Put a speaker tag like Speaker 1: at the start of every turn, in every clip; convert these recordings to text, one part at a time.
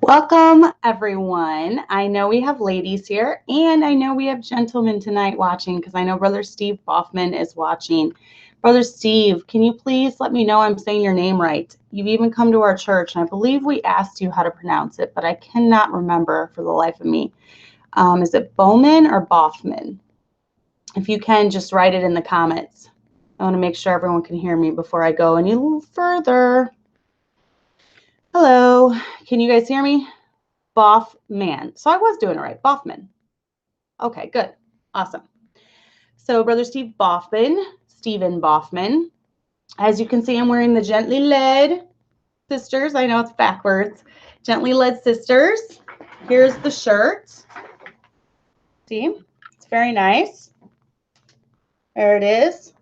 Speaker 1: Welcome, everyone. I know we have ladies here, and I know we have gentlemen tonight watching because I know Brother Steve Boffman is watching. Brother Steve, can you please let me know I'm saying your name right? You've even come to our church, and I believe we asked you how to pronounce it, but I cannot remember for the life of me. Is it Bowman or Boffman? If you can, just write it in the comments. I want to make sure everyone can hear me before I go any little further. Hello, can you guys hear me? Boffman. So I was doing it right. Boffman. Okay, good. Awesome. So Brother Steve Boffman, Stephen Boffman. As you can see, I'm wearing the Gently Led Sisters. I know it's backwards. Gently Led Sisters. Here's the shirt. See? It's very nice. There it is.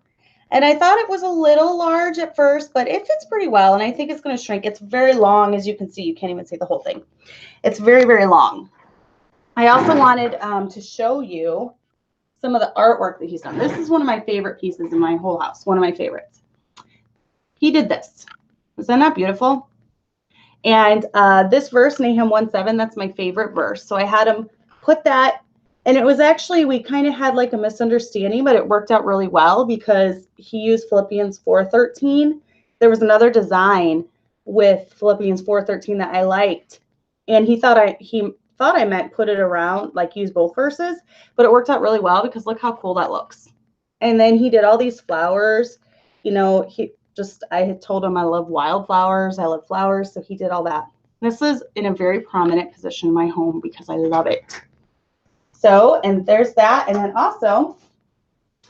Speaker 1: And I thought it was a little large at first, but it fits pretty well, and I think it's going to shrink. It's very long, as you can see. You can't even see the whole thing. It's very, very long. I also wanted to show you some of the artwork that he's done. This is one of my favorite pieces in my whole house, one of my favorites. He did this. Is that not beautiful? And this verse, Nahum 1:7, that's my favorite verse. So I had him put that. And it was actually, we kind of had like a misunderstanding, but it worked out really well because he used Philippians 4:13. There was another design with Philippians 4:13 that I liked. And he thought I meant put it around, like use both verses, but it worked out really well because look how cool that looks. And then he did all these flowers. You know, I had told him I love wildflowers. I love flowers. So he did all that. This is in a very prominent position in my home because I love it. So, and there's that. And then also,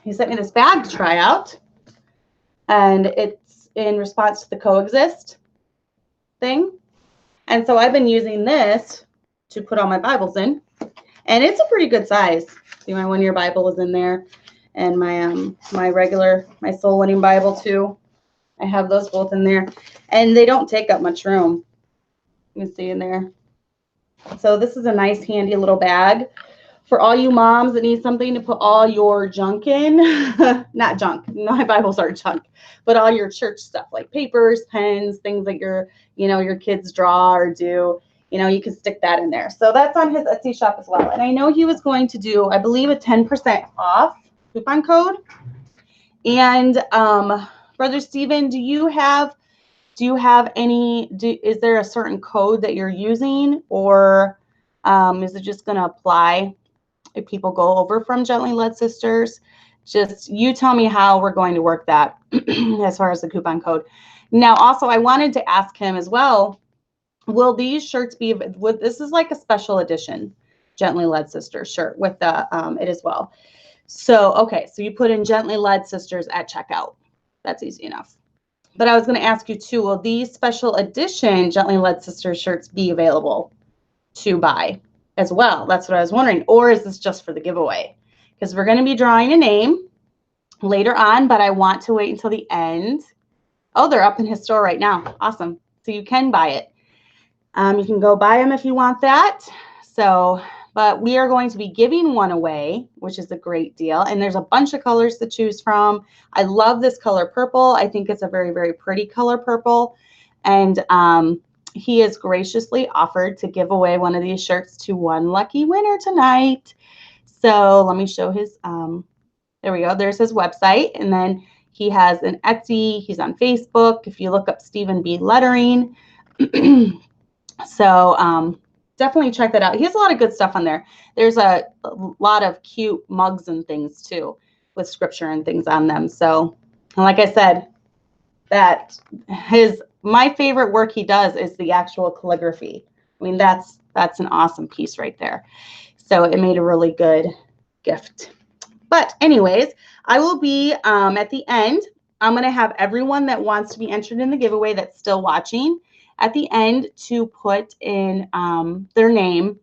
Speaker 1: he sent me this bag to try out. And it's in response to the coexist thing. And so I've been using this to put all my Bibles in. And it's a pretty good size. See, my one-year Bible is in there. And my soul winning Bible too. I have those both in there. And they don't take up much room. You can see in there. So this is a nice, handy little bag. For all you moms that need something to put all your junk in, not junk, my Bibles aren't junk, but all your church stuff like papers, pens, things that your kids draw or do, you can stick that in there. So that's on his Etsy shop as well. And I know he was going to do, I believe, a 10% off coupon code. And Brother Stephen, is there a certain code that you're using, or is it just going to apply if people go over from Gently Led Sisters? Just you tell me how we're going to work that as far as the coupon code. Now, also, I wanted to ask him as well, will these shirts be, this is like a special edition Gently Led Sisters shirt with the it as well. So, okay, so you put in Gently Led Sisters at checkout. That's easy enough. But I was going to ask you too, will these special edition Gently Led Sisters shirts be available to buy as well? That's what I was wondering. Or is this just for the giveaway? Because we're going to be drawing a name later on, but I want to wait until the end. Oh, they're up in his store right now. Awesome. So you can buy it. You can go buy them if you want that. So, but we are going to be giving one away, which is a great deal. And there's a bunch of colors to choose from. I love this color purple. I think it's a very, very pretty color purple. And he has graciously offered to give away one of these shirts to one lucky winner tonight. So let me show his, there we go. There's his website. And then he has an Etsy. He's on Facebook. If you look up Stephen B. Lettering. So definitely check that out. He has a lot of good stuff on there. There's a lot of cute mugs and things too with scripture and things on them. So, and like I said, my favorite work he does is the actual calligraphy. I mean, that's an awesome piece right there. So it made a really good gift. But anyways, I will be at the end. I'm going to have everyone that wants to be entered in the giveaway that's still watching at the end to put in their name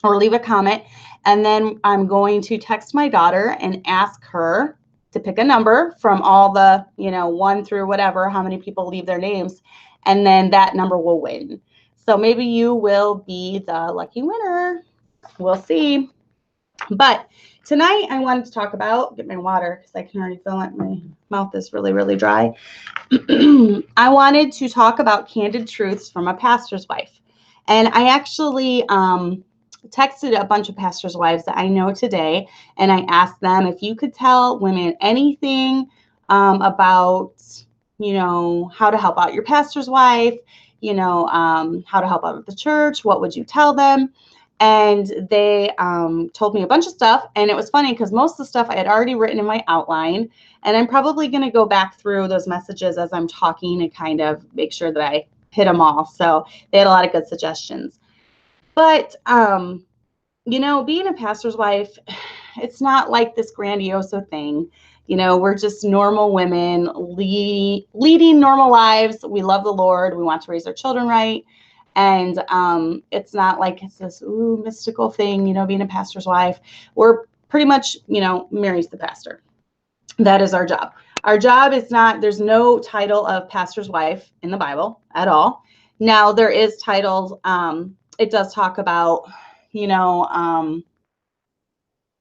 Speaker 1: or leave a comment. And then I'm going to text my daughter and ask her to pick a number from all the, 1 through whatever, how many people leave their names. And then that number will win. So maybe you will be the lucky winner. We'll see. But tonight I wanted to talk about, get my water because I can already feel it. My mouth is really, really dry. I wanted to talk about candid truths from a pastor's wife. And I actually texted a bunch of pastors' wives that I know today, and I asked them if you could tell women anything about, how to help out your pastor's wife, how to help out at the church, what would you tell them? And they told me a bunch of stuff. And it was funny because most of the stuff I had already written in my outline. And I'm probably going to go back through those messages as I'm talking and kind of make sure that I hit them all. So they had a lot of good suggestions. But, being a pastor's wife, it's not like this grandiose thing. We're just normal women leading normal lives. We love the Lord. We want to raise our children right. And it's not like it's this mystical thing, being a pastor's wife. We're pretty much, Mary's the pastor. That is our job. Our job is not, there's no title of pastor's wife in the Bible at all. Now, there is titles. It does talk about, the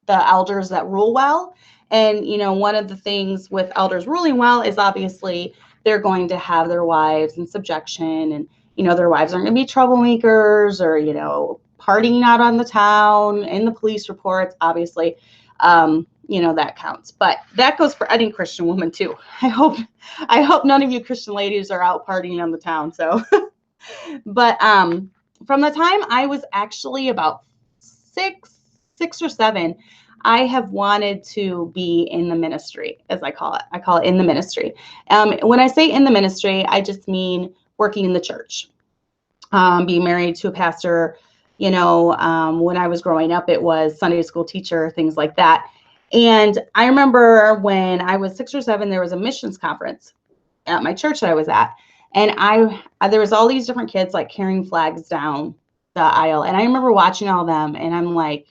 Speaker 1: elders that rule well. And, one of the things with elders ruling well is obviously they're going to have their wives in subjection, and, their wives aren't going to be troublemakers or, partying out on the town in the police reports, obviously. That counts, but that goes for any Christian woman too. I hope none of you Christian ladies are out partying on the town. So, but, from the time I was actually about six or seven, I have wanted to be in the ministry, as I call it. I call it in the ministry. When I say in the ministry, I just mean working in the church, being married to a pastor. When I was growing up, it was Sunday school teacher, things like that. And I remember when I was 6 or 7, there was a missions conference at my church that I was at. And there was all these different kids like carrying flags down the aisle. And I remember watching all of them, and I'm like,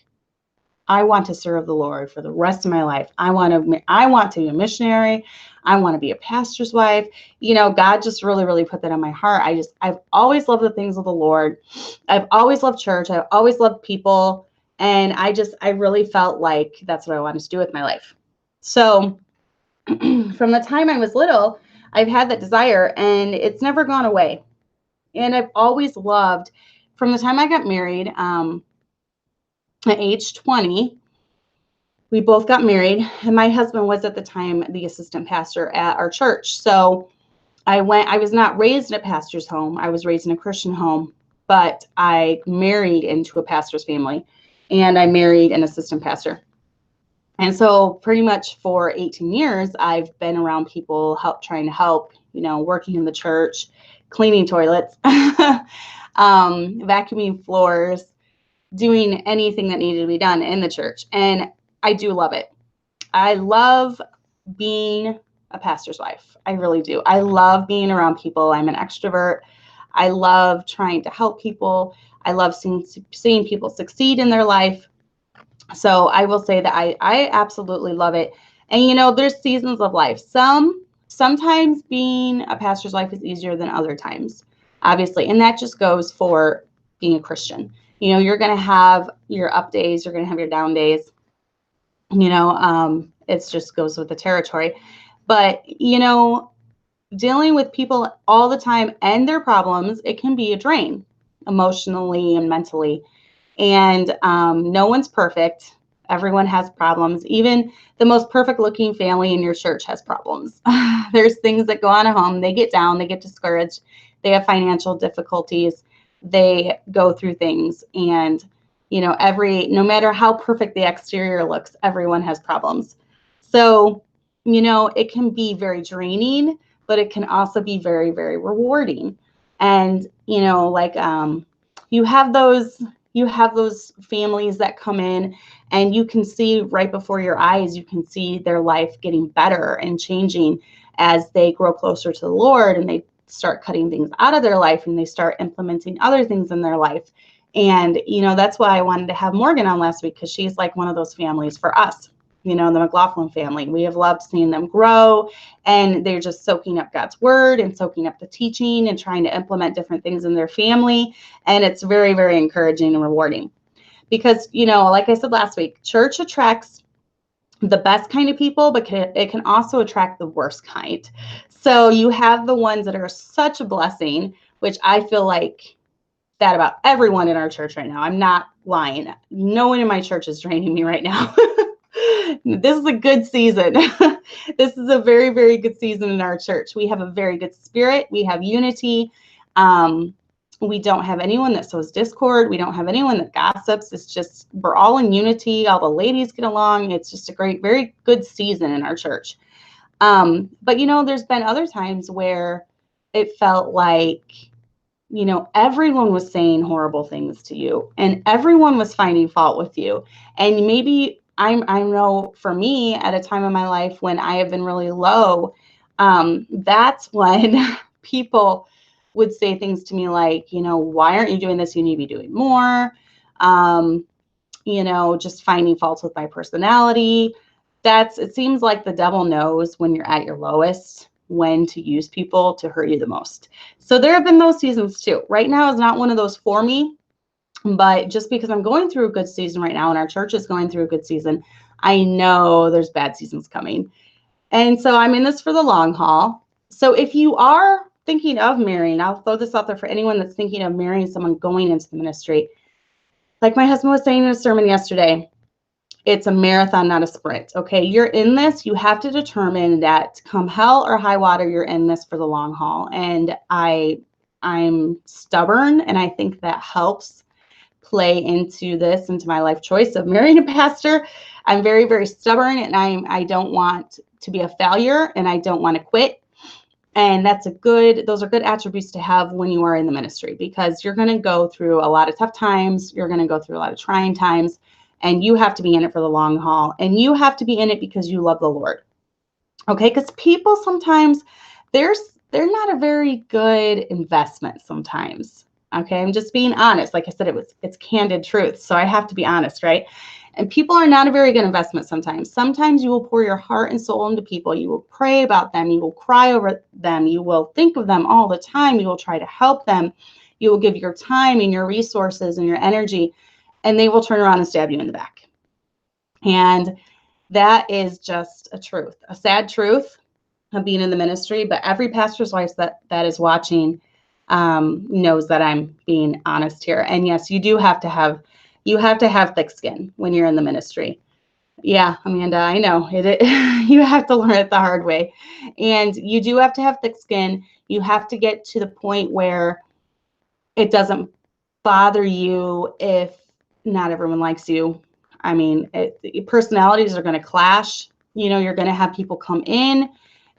Speaker 1: I want to serve the Lord for the rest of my life. I want to be a missionary. I want to be a pastor's wife. God just really, really put that on my heart. I've always loved the things of the Lord. I've always loved church. I've always loved people. And I really felt like that's what I wanted to do with my life. So from the time I was little, I've had that desire, and it's never gone away. And I've always loved, from the time I got married, at age 20, we both got married, and my husband was at the time the assistant pastor at our church. So I was not raised in a pastor's home. I was raised in a Christian home, but I married into a pastor's family, and I married an assistant pastor. And so pretty much for 18 years, I've been around people trying to help, working in the church, cleaning toilets, vacuuming floors, doing anything that needed to be done in the church. And I do love it. I love being a pastor's wife. I really do. I love being around people. I'm an extrovert. I love trying to help people. I love seeing people succeed in their life. So I will say that I absolutely love it. And, there's seasons of life. Sometimes being a pastor's wife is easier than other times, obviously. And that just goes for being a Christian. You're going to have your up days. You're going to have your down days. It just goes with the territory. But, dealing with people all the time and their problems, it can be a drain emotionally and mentally. And no one's perfect. Everyone has problems. Even the most perfect looking family in your church has problems. There's things that go on at home. They get down, they get discouraged. They have financial difficulties. They go through things. And, no matter how perfect the exterior looks, everyone has problems. So, it can be very draining, but it can also be very, very rewarding. And, you have those families that come in, and you can see right before your eyes, you can see their life getting better and changing as they grow closer to the Lord, and they start cutting things out of their life, and they start implementing other things in their life. And, that's why I wanted to have Morgan on last week, because she's like one of those families for us, the McLaughlin family. We have loved seeing them grow, and they're just soaking up God's word and soaking up the teaching and trying to implement different things in their family. And it's very, very encouraging and rewarding, because, like I said last week, church attracts the best kind of people, but it can also attract the worst kind. So you have the ones that are such a blessing, which I feel like that about everyone in our church right now. I'm not lying. No one in my church is draining me right now. This is a good season. This is a very, very good season in our church. We have a very good spirit. We have unity. We don't have anyone that sows discord. We don't have anyone that gossips. It's just, we're all in unity. All the ladies get along. It's just a great, very good season in our church. But, you know, there's been other times where it felt like, you know, everyone was saying horrible things to you and everyone was finding fault with you. And maybe I know for me at a time in my life when I have been really low, that's when people would say things to me like, you know, why aren't you doing this? You need to be doing more. You know, just finding faults with my personality. It seems like the devil knows when you're at your lowest, when to use people to hurt you the most. So there have been those seasons too. Right now is not one of those for me, but just because I'm going through a good season right now and our church is going through a good season, I know there's bad seasons coming. And so I'm in this for the long haul. So if you are thinking of marrying, I'll throw this out there for anyone that's thinking of marrying someone going into the ministry. Like my husband was saying in a sermon yesterday, it's a marathon, not a sprint. Okay, you're in this. You have to determine that come hell or high water, you're in this for the long haul. And I'm stubborn, and I think that helps play into my life choice of marrying a pastor. I'm very, very stubborn, and I don't want to be a failure, and I don't want to quit. And those are good attributes to have when you are in the ministry, because you're going to go through a lot of tough times. You're going to go through a lot of trying times. And you have to be in it for the long haul. And you have to be in it because you love the Lord. Okay? Because people sometimes, they're not a very good investment sometimes. Okay? I'm just being honest. Like I said, it's candid truth. So I have to be honest, right? And people are not a very good investment sometimes. Sometimes you will pour your heart and soul into people. You will pray about them. You will cry over them. You will think of them all the time. You will try to help them. You will give your time and your resources and your energy. And they will turn around and stab you in the back. And that is just a truth, a sad truth of being in the ministry. But every pastor's wife that is watching knows that I'm being honest here. And yes, you have to have thick skin when you're in the ministry. Yeah, Amanda, I know it. You have to learn it the hard way. And you do have to have thick skin. You have to get to the point where it doesn't bother you if not everyone likes you. I mean, personalities are going to clash. You know, you're going to have people come in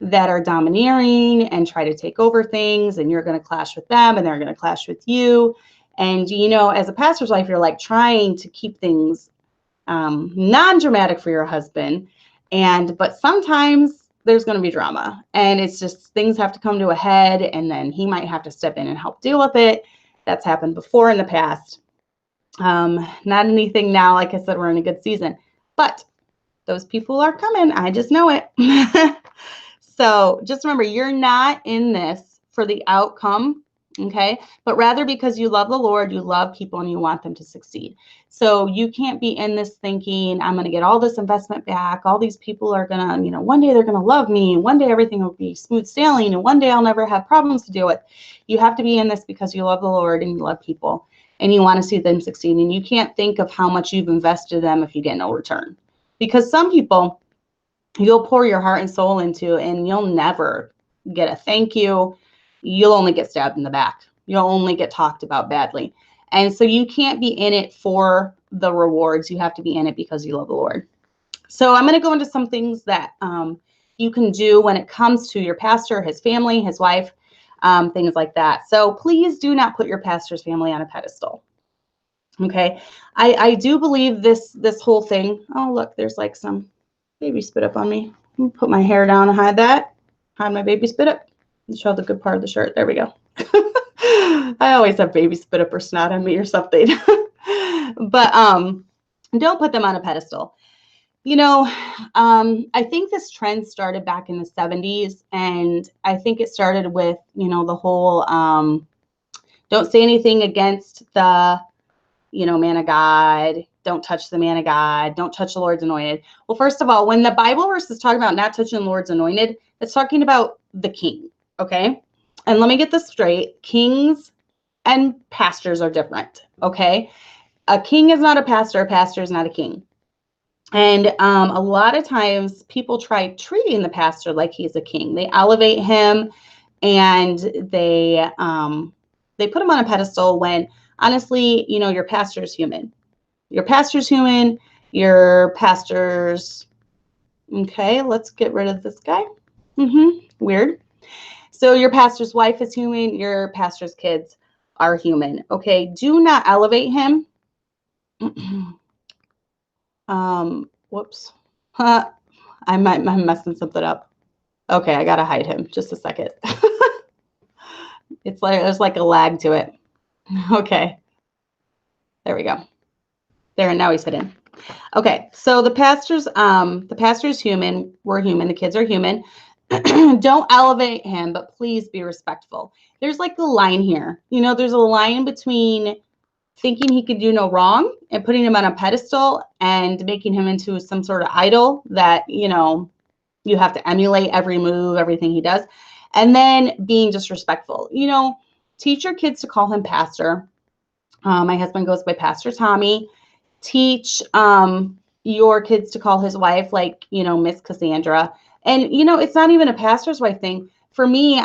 Speaker 1: that are domineering and try to take over things, and you're going to clash with them, and they're going to clash with you. And, you know, as a pastor's wife, you're like trying to keep things non-dramatic for your husband. But sometimes there's going to be drama, and it's just things have to come to a head, and then he might have to step in and help deal with it. That's happened before in the past. Not anything now. Like I said, we're in a good season, but those people are coming. I just know it. So just remember, you're not in this for the outcome, okay? But rather because you love the Lord, you love people, and you want them to succeed. So you can't be in this thinking, I'm going to get all this investment back. All these people are going to, you know, one day they're going to love me. One day everything will be smooth sailing, and one day I'll never have problems to deal with. You have to be in this because you love the Lord and you love people, and you want to see them succeed. And you can't think of how much you've invested in them if you get no return. Because some people you'll pour your heart and soul into, and you'll never get a thank you. You'll only get stabbed in the back. You'll only get talked about badly. And so you can't be in it for the rewards. You have to be in it because you love the Lord. So I'm going to go into some things that you can do when it comes to your pastor, his family, his wife, things like that. So please do not put your pastor's family on a pedestal. Okay. I do believe this whole thing. Oh, look, there's like some baby spit up on me. I'm gonna put my hair down and hide that. Hide my baby spit up. Show the good part of the shirt. There we go. I always have baby spit up or snot on me or something. But don't put them on a pedestal. You know, I think this trend started back in the 70s, and I think it started with, you know, the whole don't say anything against the, you know, man of God. Don't touch the man of God. Don't touch the Lord's anointed. Well, first of all, when the Bible verse is talking about not touching the Lord's anointed, it's talking about the king, okay? And let me get this straight. Kings And pastors are different, okay? A king is not a pastor is not a king. And a lot of times people try treating the pastor like he's a king. They elevate him and they put him on a pedestal when honestly, you know, your pastor's human. Your pastor's human, your pastor's, okay, let's get rid of this guy. Weird. So your pastor's wife is human, your pastor's kids are human. Okay, do not elevate him. Whoops. I'm messing something up. Okay, I gotta hide him. Just a second. It's like there's like a lag to it. Okay. There we go. There, and now he's hidden. Okay, so the pastor's human, we're human, the kids are human. Don't elevate him, but please be respectful. There's like the line here. You know, there's a line between thinking he could do no wrong and putting him on a pedestal and making him into some sort of idol that, you know, you have to emulate every move, everything he does, and then being disrespectful. You know, teach your kids to call him pastor. My husband goes by Pastor Tommy. Teach your kids to call his wife, like, you know, Miss Cassandra. And, you know, it's not even a pastor's wife thing. For me,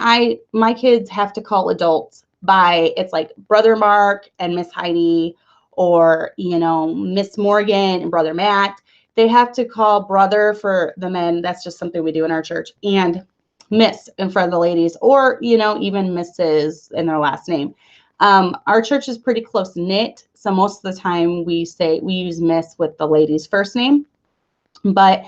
Speaker 1: my kids have to call adults by, it's like Brother Mark and Miss Heidi, or, you know, Miss Morgan and Brother Matt. They have to call brother for the men. That's just something we do in our church. And Miss in front of the ladies, or, you know, even Mrs. in their last name. Our church is pretty close knit. So most of the time we use Miss with the lady's first name. But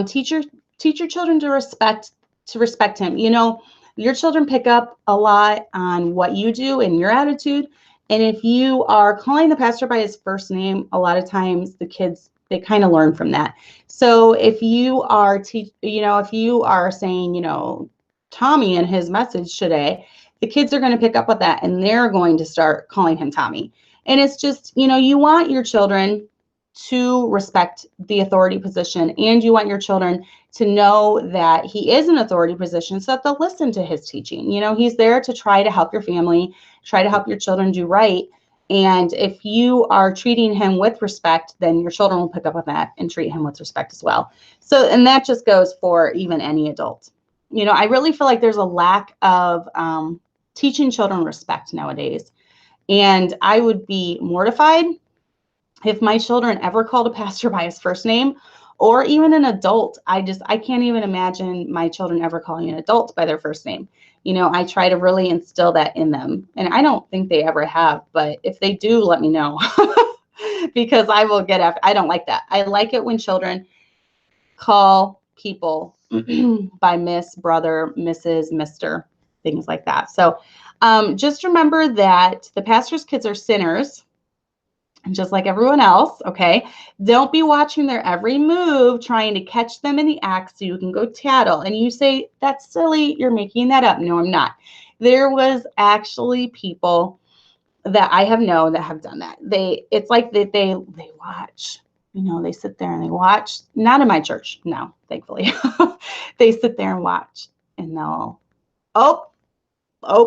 Speaker 1: teach your children to respect him. You know, your children pick up a lot on what you do and your attitude. And if you are calling the pastor by his first name, a lot of times the kids, they kind of learn from that. So if you are, if you are saying, you know, Tommy in his message today, the kids are going to pick up with that and they're going to start calling him Tommy. And it's just, you know, you want your children to respect the authority position, and you want your children to know that he is an authority position so that they'll listen to his teaching. You know, he's there to try to help your family, try to help your children do right. And if you are treating him with respect, then your children will pick up on that and treat him with respect as well. So, and that just goes for even any adult. You know, I really feel like there's a lack of teaching children respect nowadays. And I would be mortified if my children ever called a pastor by his first name, or even an adult. I can't even imagine my children ever calling an adult by their first name. You know, I try to really instill that in them. And I don't think they ever have, but if they do, let me know. Because I will get after. I don't like that. I like it when children call people by Miss, Brother, Mrs., Mr., things like that. So just remember that the pastor's kids are sinners, just like everyone else, okay? Don't be watching their every move, trying to catch them in the act so you can go tattle. And you say, that's silly, you're making that up. No, I'm not. There was actually people that I have known that have done that. It's like that they watch, you know, they sit there and they watch. Not in my church, no, thankfully. They sit there and watch, and they'll, oh,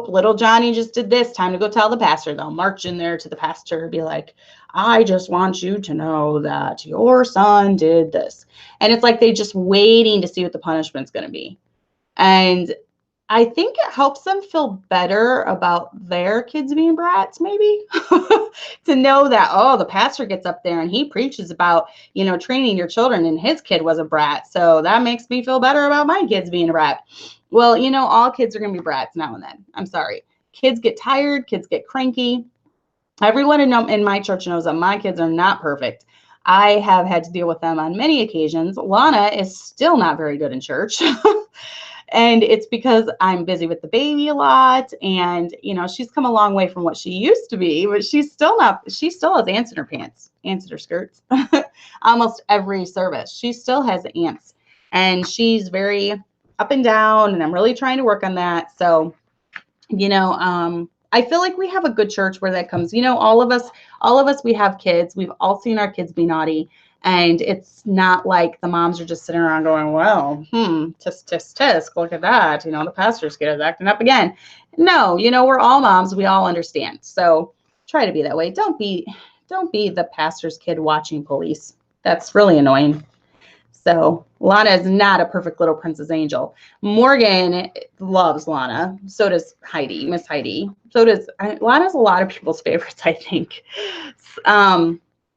Speaker 1: little Johnny just did this. Time to go tell the pastor. They'll march in there to the pastor and be like, I just want you to know that your son did this. And it's like they just waiting to see what the punishment's going to be. And I think it helps them feel better about their kids being brats, maybe, to know that, oh, the pastor gets up there and he preaches about, you know, training your children, and his kid was a brat. So that makes me feel better about my kids being a brat. Well, you know, all kids are going to be brats now and then. I'm sorry. Kids get tired. Kids get cranky. Everyone in my church knows that my kids are not perfect. I have had to deal with them on many occasions. Lana is still not very good in church. And it's because I'm busy with the baby a lot. And, you know, she's come a long way from what she used to be, but she still has ants in her pants, ants in her skirts. Almost every service, she still has ants. And she's very up and down, and I'm really trying to work on that. So, you know, I feel like we have a good church where that comes. You know, all of us, we have kids. We've all seen our kids be naughty. And it's not like the moms are just sitting around going, well, tisk, tisk, tisk, look at that. You know, the pastor's kid is acting up again. No, you know, we're all moms. We all understand. So try to be that way. Don't be the pastor's kid watching police. That's really annoying. So Lana is not a perfect little princess angel. Morgan loves Lana. So does Heidi, Miss Heidi. So does Lana's a lot of people's favorites, I think.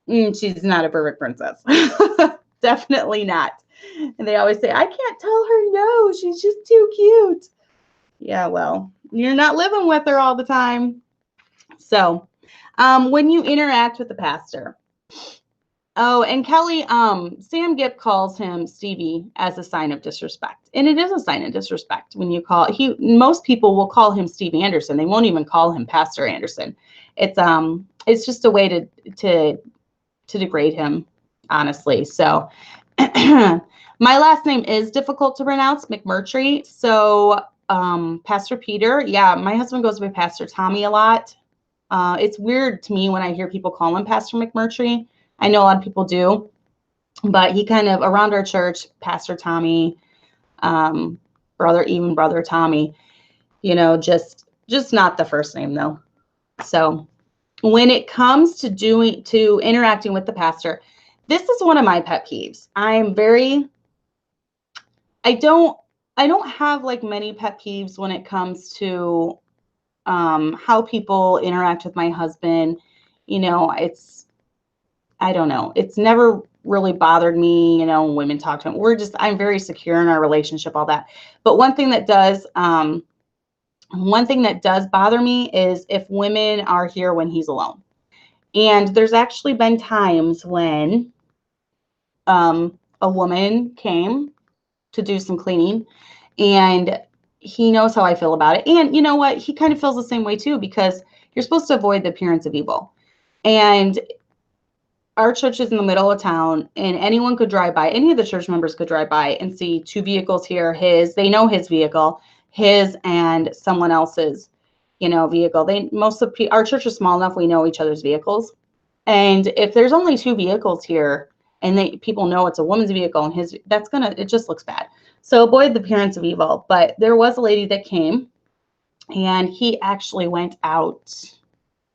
Speaker 1: She's not a perfect princess. Definitely not. And they always say, I can't tell her no. She's just too cute. Yeah, well, you're not living with her all the time. So when you interact with the pastor, oh, and Kelly, Sam Gipp calls him Stevie as a sign of disrespect. And it is a sign of disrespect when you call most people will call him Steve Anderson. They won't even call him Pastor Anderson. It's just a way to degrade him, honestly. So my last name is difficult to pronounce, McMurtry. So Pastor Peter, yeah, my husband goes by Pastor Tommy a lot. It's weird to me when I hear people call him Pastor McMurtry. I know a lot of people do, but he kind of, around our church, Pastor Tommy, brother Tommy, you know, just not the first name though. So when it comes to interacting with the pastor, this is one of my pet peeves. I don't have like many pet peeves when it comes to how people interact with my husband. You know, I don't know. It's never really bothered me, you know, when women talk to him. I'm very secure in our relationship, all that. But one thing that does bother me is if women are here when he's alone. And there's actually been times when a woman came to do some cleaning, and he knows how I feel about it. And you know what? He kind of feels the same way too, because you're supposed to avoid the appearance of evil. And our church is in the middle of town, and anyone could drive by. Any of the church members could drive by and see two vehicles here. They know his vehicle, his and someone else's, you know, vehicle. Our church is small enough. We know each other's vehicles. And if there's only two vehicles here and people know it's a woman's vehicle and it just looks bad. So avoid the appearance of evil. But there was a lady that came, and he actually went out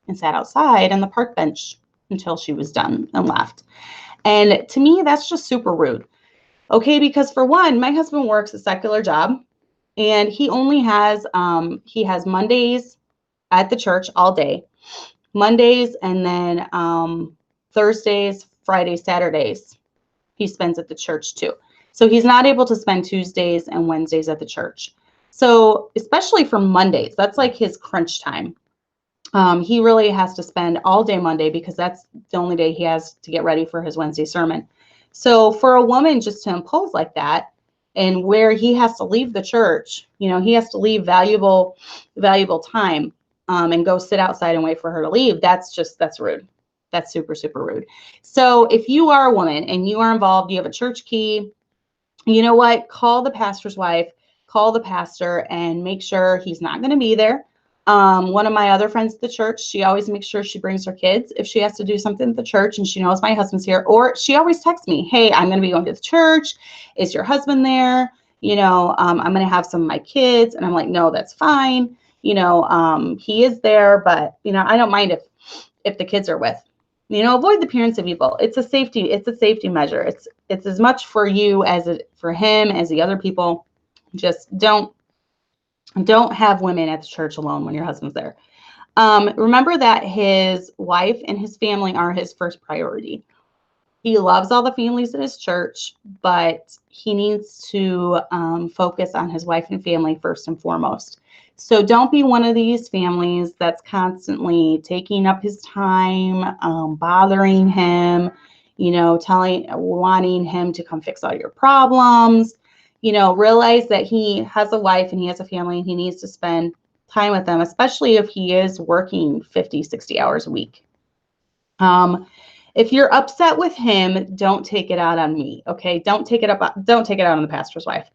Speaker 1: and sat outside on the park bench until she was done and left. And to me, that's just super rude. Okay, because for one, my husband works a secular job, and he only has Mondays at the church all day. Mondays, and then Thursdays, Fridays, Saturdays, he spends at the church too. So he's not able to spend Tuesdays and Wednesdays at the church. So especially for Mondays, that's like his crunch time. He really has to spend all day Monday, because that's the only day he has to get ready for his Wednesday sermon. So for a woman just to impose like that, and where he has to leave the church, you know, he has to leave valuable time and go sit outside and wait for her to leave. That's rude. That's super, super rude. So if you are a woman and you are involved, you have a church key, you know what? Call the pastor's wife, call the pastor, and make sure he's not going to be there. One of my other friends at the church, she always makes sure she brings her kids if she has to do something at the church and she knows my husband's here. Or she always texts me, hey, I'm going to be going to the church. Is your husband there? You know, I'm going to have some of my kids. And I'm like, no, that's fine. You know, he is there, but, you know, I don't mind if the kids are with. You know, avoid the appearance of evil. It's a safety measure. It's as much for you as for him, as the other people. Just don't have women at the church alone when your husband's there. Remember that his wife and his family are his first priority. He loves all the families at his church, but he needs to focus on his wife and family first and foremost. So don't be one of these families that's constantly taking up his time, bothering him, you know, wanting him to come fix all your problems. You know, realize that he has a wife and he has a family, and he needs to spend time with them, especially if he is working 50, 60 hours a week. If you're upset with him, don't take it out on me. Okay. Don't take it out on the pastor's wife.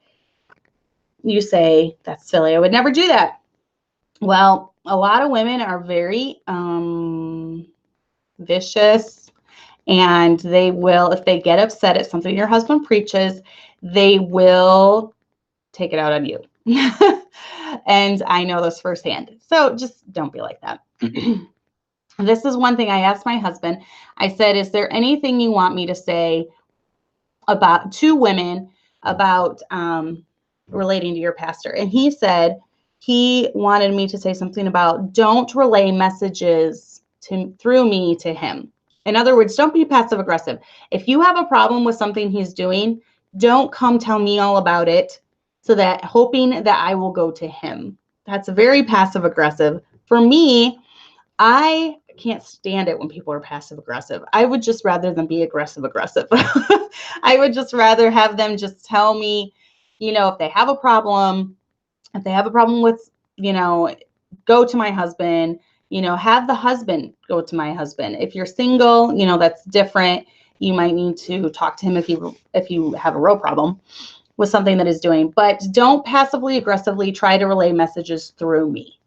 Speaker 1: You say, that's silly, I would never do that. Well, a lot of women are very vicious And they will, if they get upset at something your husband preaches, they will take it out on you. And I know this firsthand. So just don't be like that. This is one thing I asked my husband. I said, is there anything you want me to say about two women about relating to your pastor? And he said he wanted me to say something about don't relay messages through me to him. In other words, don't be passive aggressive. If you have a problem with something he's doing, don't come tell me all about it so that hoping that I will go to him. That's very passive aggressive. For me, I can't stand it when people are passive aggressive. I would just rather them be aggressive. I would just rather have them just tell me, if they have a problem with, go to my husband, have the husband go to my husband. If you're single, that's different. You might need to talk to him if you have a real problem with something that he's doing, but don't passively aggressively try to relay messages through me.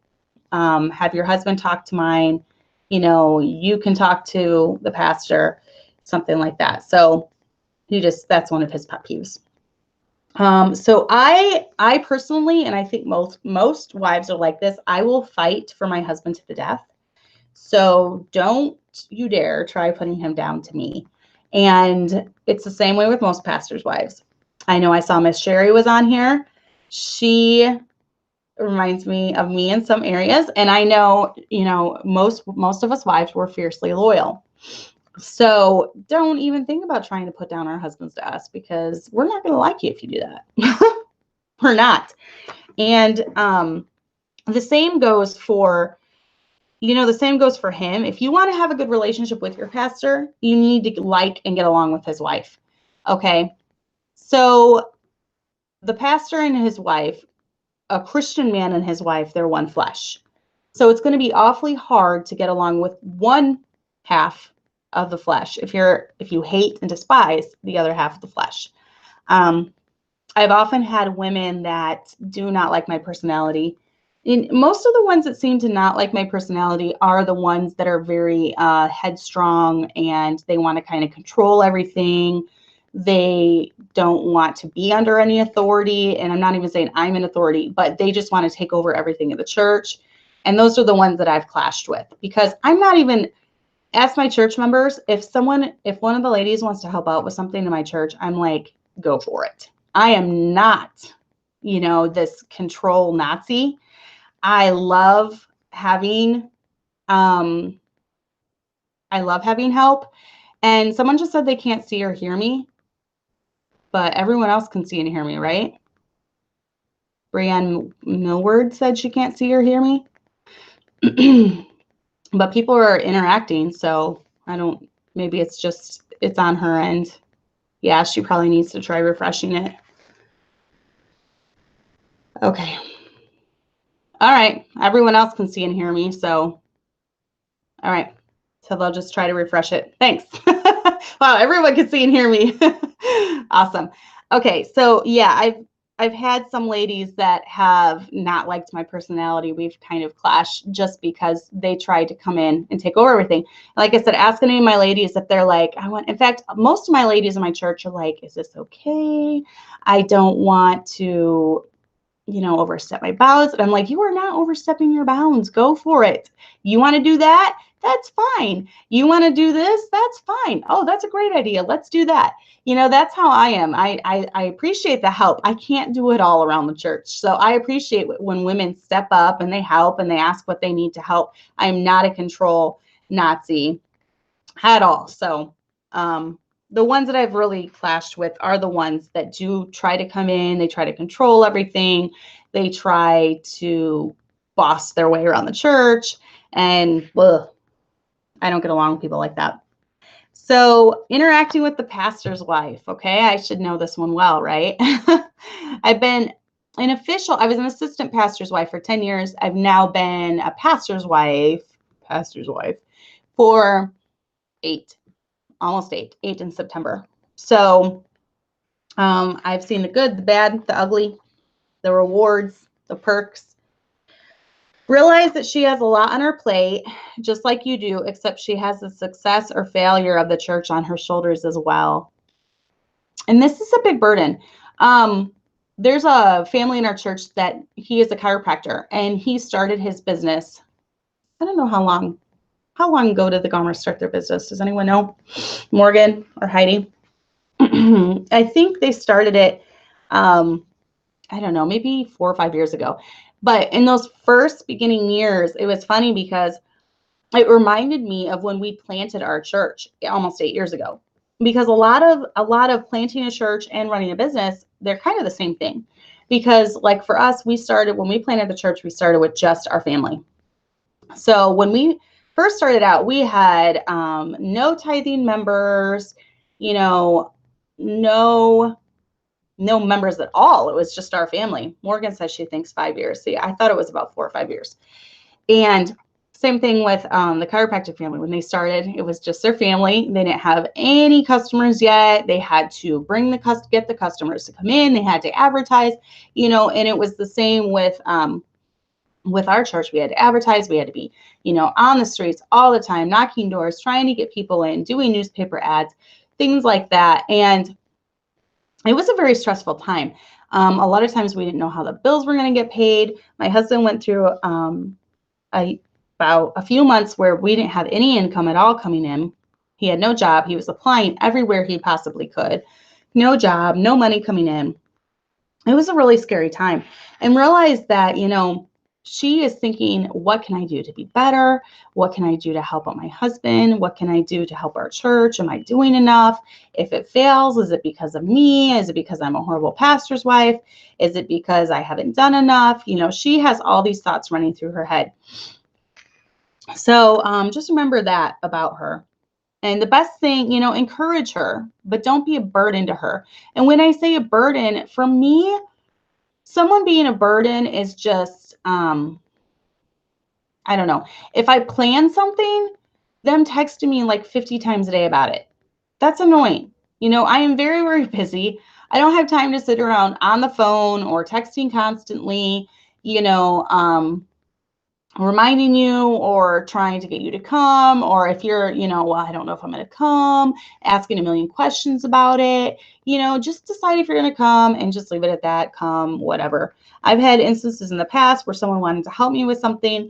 Speaker 1: Have your husband talk to mine, you can talk to the pastor, something like that. So that's one of his pet peeves. So I personally, and I think most wives are like this, I will fight for my husband to the death. So don't you dare try putting him down to me. And it's the same way with most pastors' wives. I know I saw Miss Sherry was on here. She reminds me of me in some areas. And I know, most of us wives were fiercely loyal. So don't even think about trying to put down our husbands to us, because we're not going to like you if you do that. We're not. And the same goes for him. If you want to have a good relationship with your pastor, you need to like and get along with his wife. Okay. So the pastor and his wife, a Christian man and his wife, they're one flesh. So it's going to be awfully hard to get along with one half of the flesh if you hate and despise the other half of the flesh. I've often had women that do not like my personality. And most of the ones that seem to not like my personality are the ones that are very headstrong, and they want to kind of control everything. They don't want to be under any authority. And I'm not even saying I'm an authority, but they just want to take over everything in the church. And those are the ones that I've clashed with, because I'm not even, ask my church members, if one of the ladies wants to help out with something in my church, I'm like, go for it. I am not, this control Nazi. I love having help. And someone just said they can't see or hear me, but everyone else can see and hear me, right? Brianne Millward said she can't see or hear me. But people are interacting, so maybe it's on her end. Yeah, she probably needs to try refreshing it. Okay. All right. Everyone else can see and hear me, so. All right. So they'll just try to refresh it. Thanks. Wow, everyone can see and hear me. Awesome. Okay, so yeah, I've had some ladies that have not liked my personality. We've kind of clashed just because they tried to come in and take over everything. Like I said, ask any of my ladies if they're like, in fact, most of my ladies in my church are like, is this okay? I don't want to, overstep my bounds. And I'm like, you are not overstepping your bounds. Go for it. You want to do that? That's fine. You want to do this? That's fine. Oh, that's a great idea. Let's do that. That's how I am. I appreciate the help. I can't do it all around the church. So I appreciate when women step up and they help and they ask what they need to help. I'm not a control Nazi at all. So, the ones that I've really clashed with are the ones that do try to come in. They try to control everything. They try to boss their way around the church. And I don't get along with people like that. So interacting with the pastor's wife. Okay, I should know this one well, right? I was an assistant pastor's wife for 10 years. I've now been a pastor's wife for 8. Almost 8 in September. So I've seen the good, the bad, the ugly, the rewards, the perks. Realize that she has a lot on her plate, just like you do, except she has the success or failure of the church on her shoulders as well. And this is a big burden. There's a family in our church that he is a chiropractor, and he started his business. I don't know how long ago did the Gomers start their business? Does anyone know? Morgan or Heidi? I think they started it, I don't know, maybe 4 or 5 years ago. But in those first beginning years, it was funny because it reminded me of when we planted our church almost 8 years ago. Because a lot of planting a church and running a business, they're kind of the same thing. Because like for us, when we planted the church, we started with just our family. So when we first started out, we had no tithing members, no members at all. It was just our family. Morgan says she thinks 5 years. See, I thought it was about 4 or 5 years. And same thing with the chiropractic family. When they started, it was just their family. They didn't have any customers yet. They had to get the customers to come in. They had to advertise, and it was the same with our church. We had to advertise. We had to be, on the streets all the time, knocking doors, trying to get people in, doing newspaper ads, things like that. And it was a very stressful time. A lot of times we didn't know how the bills were going to get paid. My husband went through about a few months where we didn't have any income at all coming in. He had no job. He was applying everywhere he possibly could. No job, no money coming in. It was a really scary time. And realized that, she is thinking, what can I do to be better? What can I do to help out my husband? What can I do to help our church? Am I doing enough? If it fails, is it because of me? Is it because I'm a horrible pastor's wife? Is it because I haven't done enough? She has all these thoughts running through her head. So just remember that about her. And the best thing, encourage her, but don't be a burden to her. And when I say a burden, for me, someone being a burden is just, I don't know. If I plan something, them texting me like 50 times a day about it. That's annoying. I am very, very busy. I don't have time to sit around on the phone or texting constantly, reminding you or trying to get you to come, or if you're, well, I don't know if I'm going to come, asking a million questions about it, just decide if you're going to come and just leave it at that, come, whatever. I've had instances in the past where someone wanted to help me with something.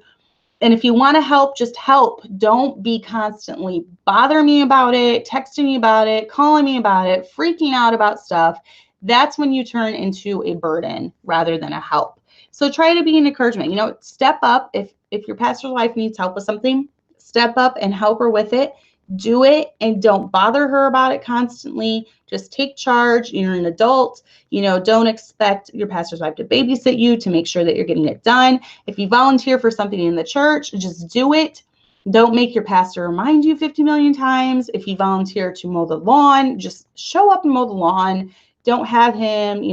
Speaker 1: And if you want to help, just help. Don't be constantly bothering me about it, texting me about it, calling me about it, freaking out about stuff. That's when you turn into a burden rather than a help. So try to be an encouragement. Step up. If your pastor's wife needs help with something, step up and help her with it. Do it and don't bother her about it constantly. Just take charge. You're an adult. Don't expect your pastor's wife to babysit you to make sure that you're getting it done. If you volunteer for something in the church, just do it. Don't make your pastor remind you 50 million times. If you volunteer to mow the lawn, just show up and mow the lawn. Don't have him,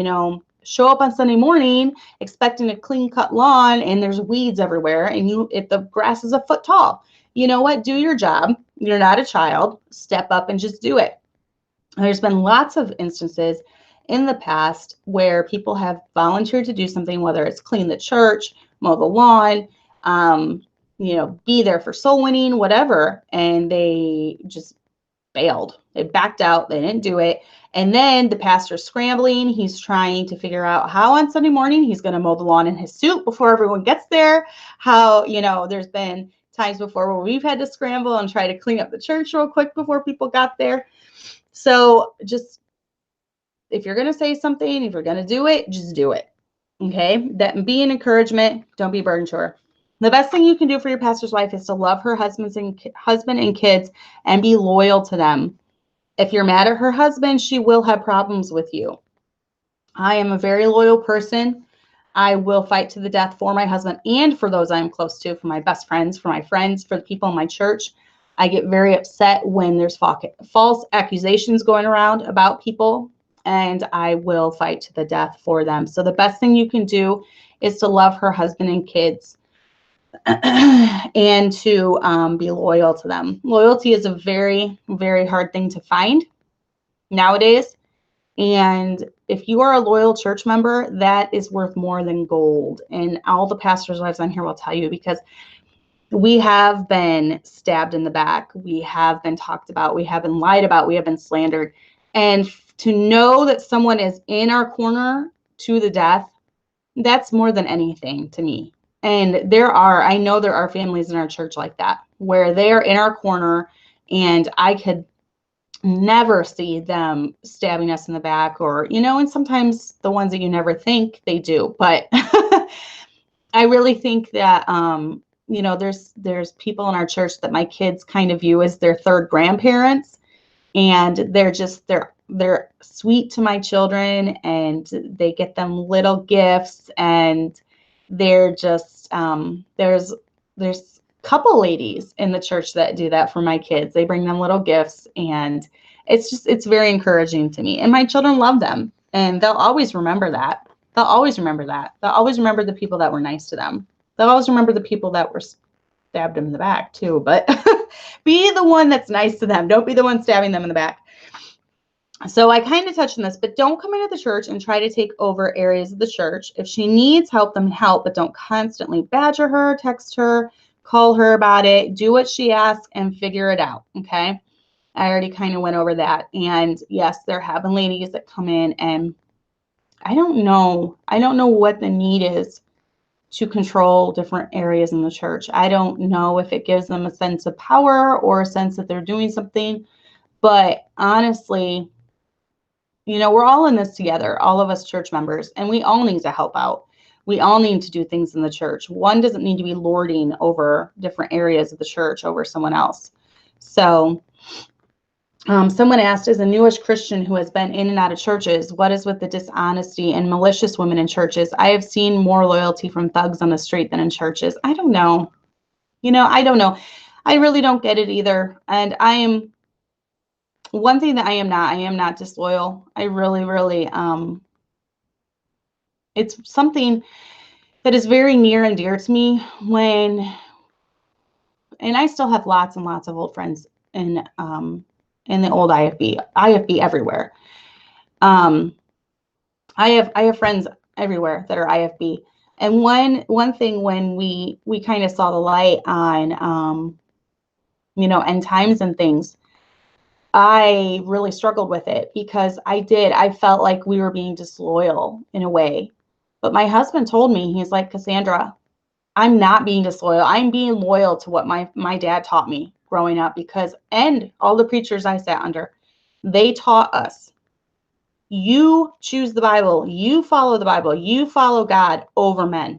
Speaker 1: show up on Sunday morning expecting a clean cut lawn and there's weeds everywhere and if the grass is a foot tall. You know what? Do your job. You're not a child. Step up and just do it. There's been lots of instances in the past where people have volunteered to do something, whether it's clean the church, mow the lawn, be there for soul winning, whatever, and they just failed. They backed out. They didn't do it. And then the pastor's scrambling. He's trying to figure out how on Sunday morning he's going to mow the lawn in his suit before everyone gets there. How, there's been times before where we've had to scramble and try to clean up the church real quick before people got there. So just, if you're going to say something, if you're going to do it, just do it. Okay. That be an encouragement. Don't be a burden to her. The best thing you can do for your pastor's wife is to love her husband and kids and be loyal to them. If you're mad at her husband, she will have problems with you. I am a very loyal person. I will fight to the death for my husband and for those I'm close to, for my best friends, for my friends, for the people in my church. I get very upset when there's false accusations going around about people, and I will fight to the death for them. So the best thing you can do is to love her husband and kids and to be loyal to them. Loyalty is a very, very hard thing to find nowadays. And if you are a loyal church member, that is worth more than gold. And all the pastors' wives on here will tell you, because we have been stabbed in the back. We have been talked about. We have been lied about. We have been slandered. And to know that someone is in our corner to the death, that's more than anything to me. And I know there are families in our church like that, where they're in our corner, and I could never see them stabbing us in the back, or, and sometimes the ones that you never think they do. But I really think that, there's people in our church that my kids kind of view as their third grandparents, and they're sweet to my children, and they get them little gifts, and they're just, there's a couple ladies in the church that do that for my kids. They bring them little gifts, and it's very encouraging to me. And my children love them, and they'll always remember that. They'll always remember that. They'll always remember the people that were nice to them. They'll always remember the people that were stabbed them in the back too. But be the one that's nice to them. Don't be the one stabbing them in the back. So I kind of touched on this, but don't come into the church and try to take over areas of the church. If she needs help, then help, but don't constantly badger her, text her, call her about it. Do what she asks and figure it out, okay? I already kind of went over that. And yes, there have been ladies that come in, and I don't know what the need is to control different areas in the church. I don't know if it gives them a sense of power or a sense that they're doing something. But honestly, we're all in this together, all of us church members, and we all need to help out. We all need to do things in the church. One doesn't need to be lording over different areas of the church over someone else. So someone asked, as a newish Christian who has been in and out of churches, what is with the dishonesty and malicious women in churches? I have seen more loyalty from thugs on the street than in churches. I don't know. I don't know. I really don't get it either. And one thing that I am not disloyal. I really, really, it's something that is very near and dear to me and I still have lots and lots of old friends in the old IFB everywhere. I have friends everywhere that are IFB. And one thing, when we kind of saw the light on, end times and things, I really struggled with it, because I felt like we were being disloyal in a way. But my husband told me, he's like, Cassandra, I'm not being disloyal. I'm being loyal to what my dad taught me growing up, and all the preachers I sat under, they taught us, you choose the Bible, you follow the Bible, you follow God over men.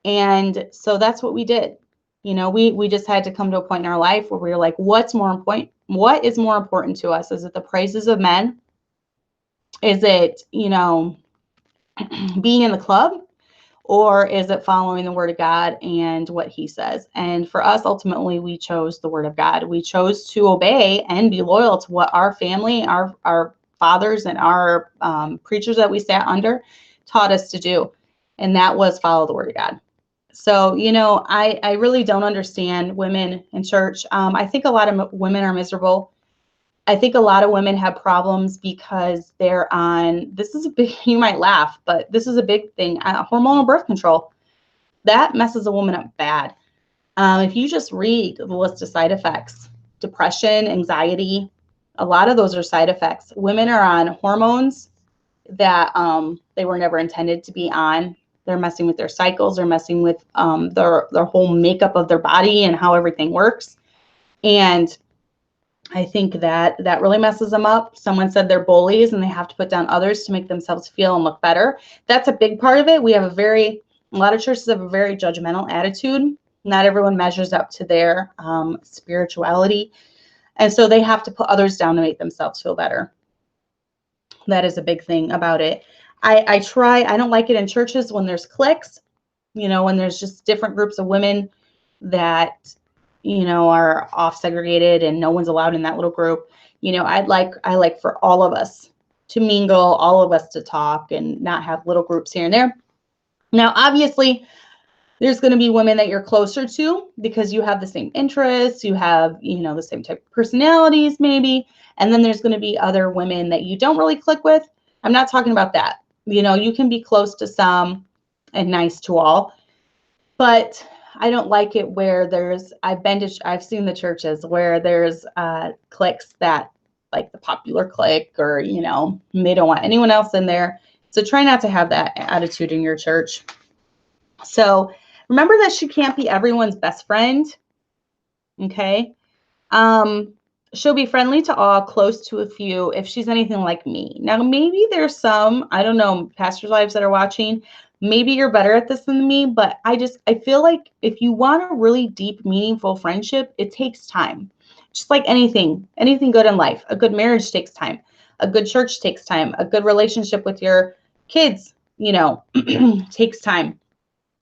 Speaker 1: And so that's what we did. We just had to come to a point in our life where we were like, what is more important to us? Is it the praises of men? Is it, being in the club? Or is it following the word of God and what he says? And for us, ultimately, we chose the word of God. We chose to obey and be loyal to what our family, our fathers, and our preachers that we sat under taught us to do. And that was follow the word of God. So, I really don't understand women in church. I think a lot of women are miserable. I think a lot of women have problems because they're on, this is a big, you might laugh, but this is a big thing, hormonal birth control. That messes a woman up bad. If you just read the list of side effects, depression, anxiety, a lot of those are side effects. Women are on hormones that they were never intended to be on. They're messing with their cycles. They're messing with their whole makeup of their body and how everything works. And I think that really messes them up. Someone said they're bullies and they have to put down others to make themselves feel and look better. That's a big part of it. We have a lot of churches have a very judgmental attitude. Not everyone measures up to their spirituality. And so they have to put others down to make themselves feel better. That is a big thing about it. I don't like it in churches when there's cliques, when there's just different groups of women that, are off segregated and no one's allowed in that little group. I like for all of us to mingle, all of us to talk and not have little groups here and there. Now, obviously, there's going to be women that you're closer to because you have the same interests, you have, the same type of personalities maybe. And then there's going to be other women that you don't really click with. I'm not talking about that. You know, you can be close to some and nice to all, but I don't like it where I've seen the churches where there's cliques that, like the popular clique, or, you know, they don't want anyone else in there. So try not to have that attitude in your church. So remember that she can't be everyone's best friend. Okay. She'll be friendly to all, close to a few, if she's anything like me. Now, maybe there's some, I don't know, pastors' wives that are watching, maybe you're better at this than me, but I feel like if you want a really deep, meaningful friendship, it takes time. Just like anything good in life. A good marriage takes time. A good church takes time. A good relationship with your kids, you know, takes time.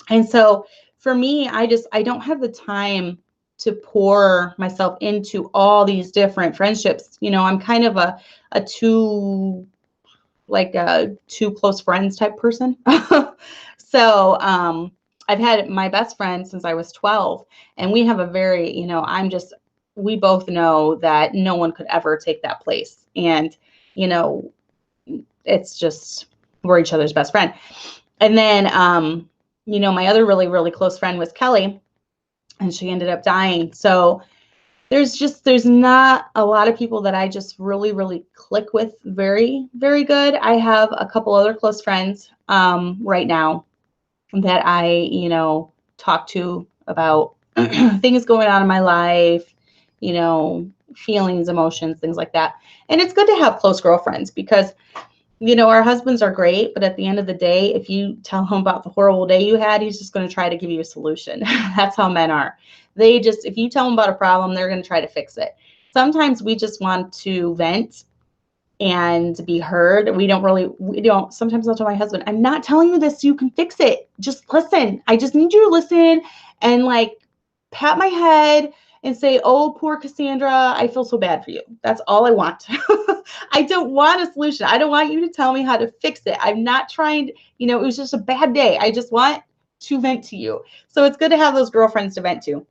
Speaker 1: And so for me, I don't have the time to pour myself into all these different friendships. You know, I'm kind of a too close friends type person. So I've had my best friend since I was 12, and we have a very, you know, we both know that no one could ever take that place. And, you know, it's just, we're each other's best friend. And then, you know, my other really, really close friend was Kelly, and she ended up dying. So there's not a lot of people that I just really, really click with very, very good. I have a couple other close friends right now that I, you know, talk to about things going on in my life, you know, feelings, emotions, things like that. And it's good to have close girlfriends because, you know, our husbands are great, but at the end of the day, if you tell him about the horrible day you had, he's just going to try to give you a solution. That's how men are. If you tell them about a problem, they're going to try to fix it. Sometimes we just want to vent and be heard. Sometimes I'll tell my husband, I'm not telling you this so you can fix it. Just listen. I just need you to listen and like pat my head and say, oh, poor Cassandra, I feel so bad for you. That's all I want. I don't want a solution. I don't want you to tell me how to fix it. I'm not trying to, you know, it was just a bad day. I just want to vent to you. So it's good to have those girlfriends to vent to.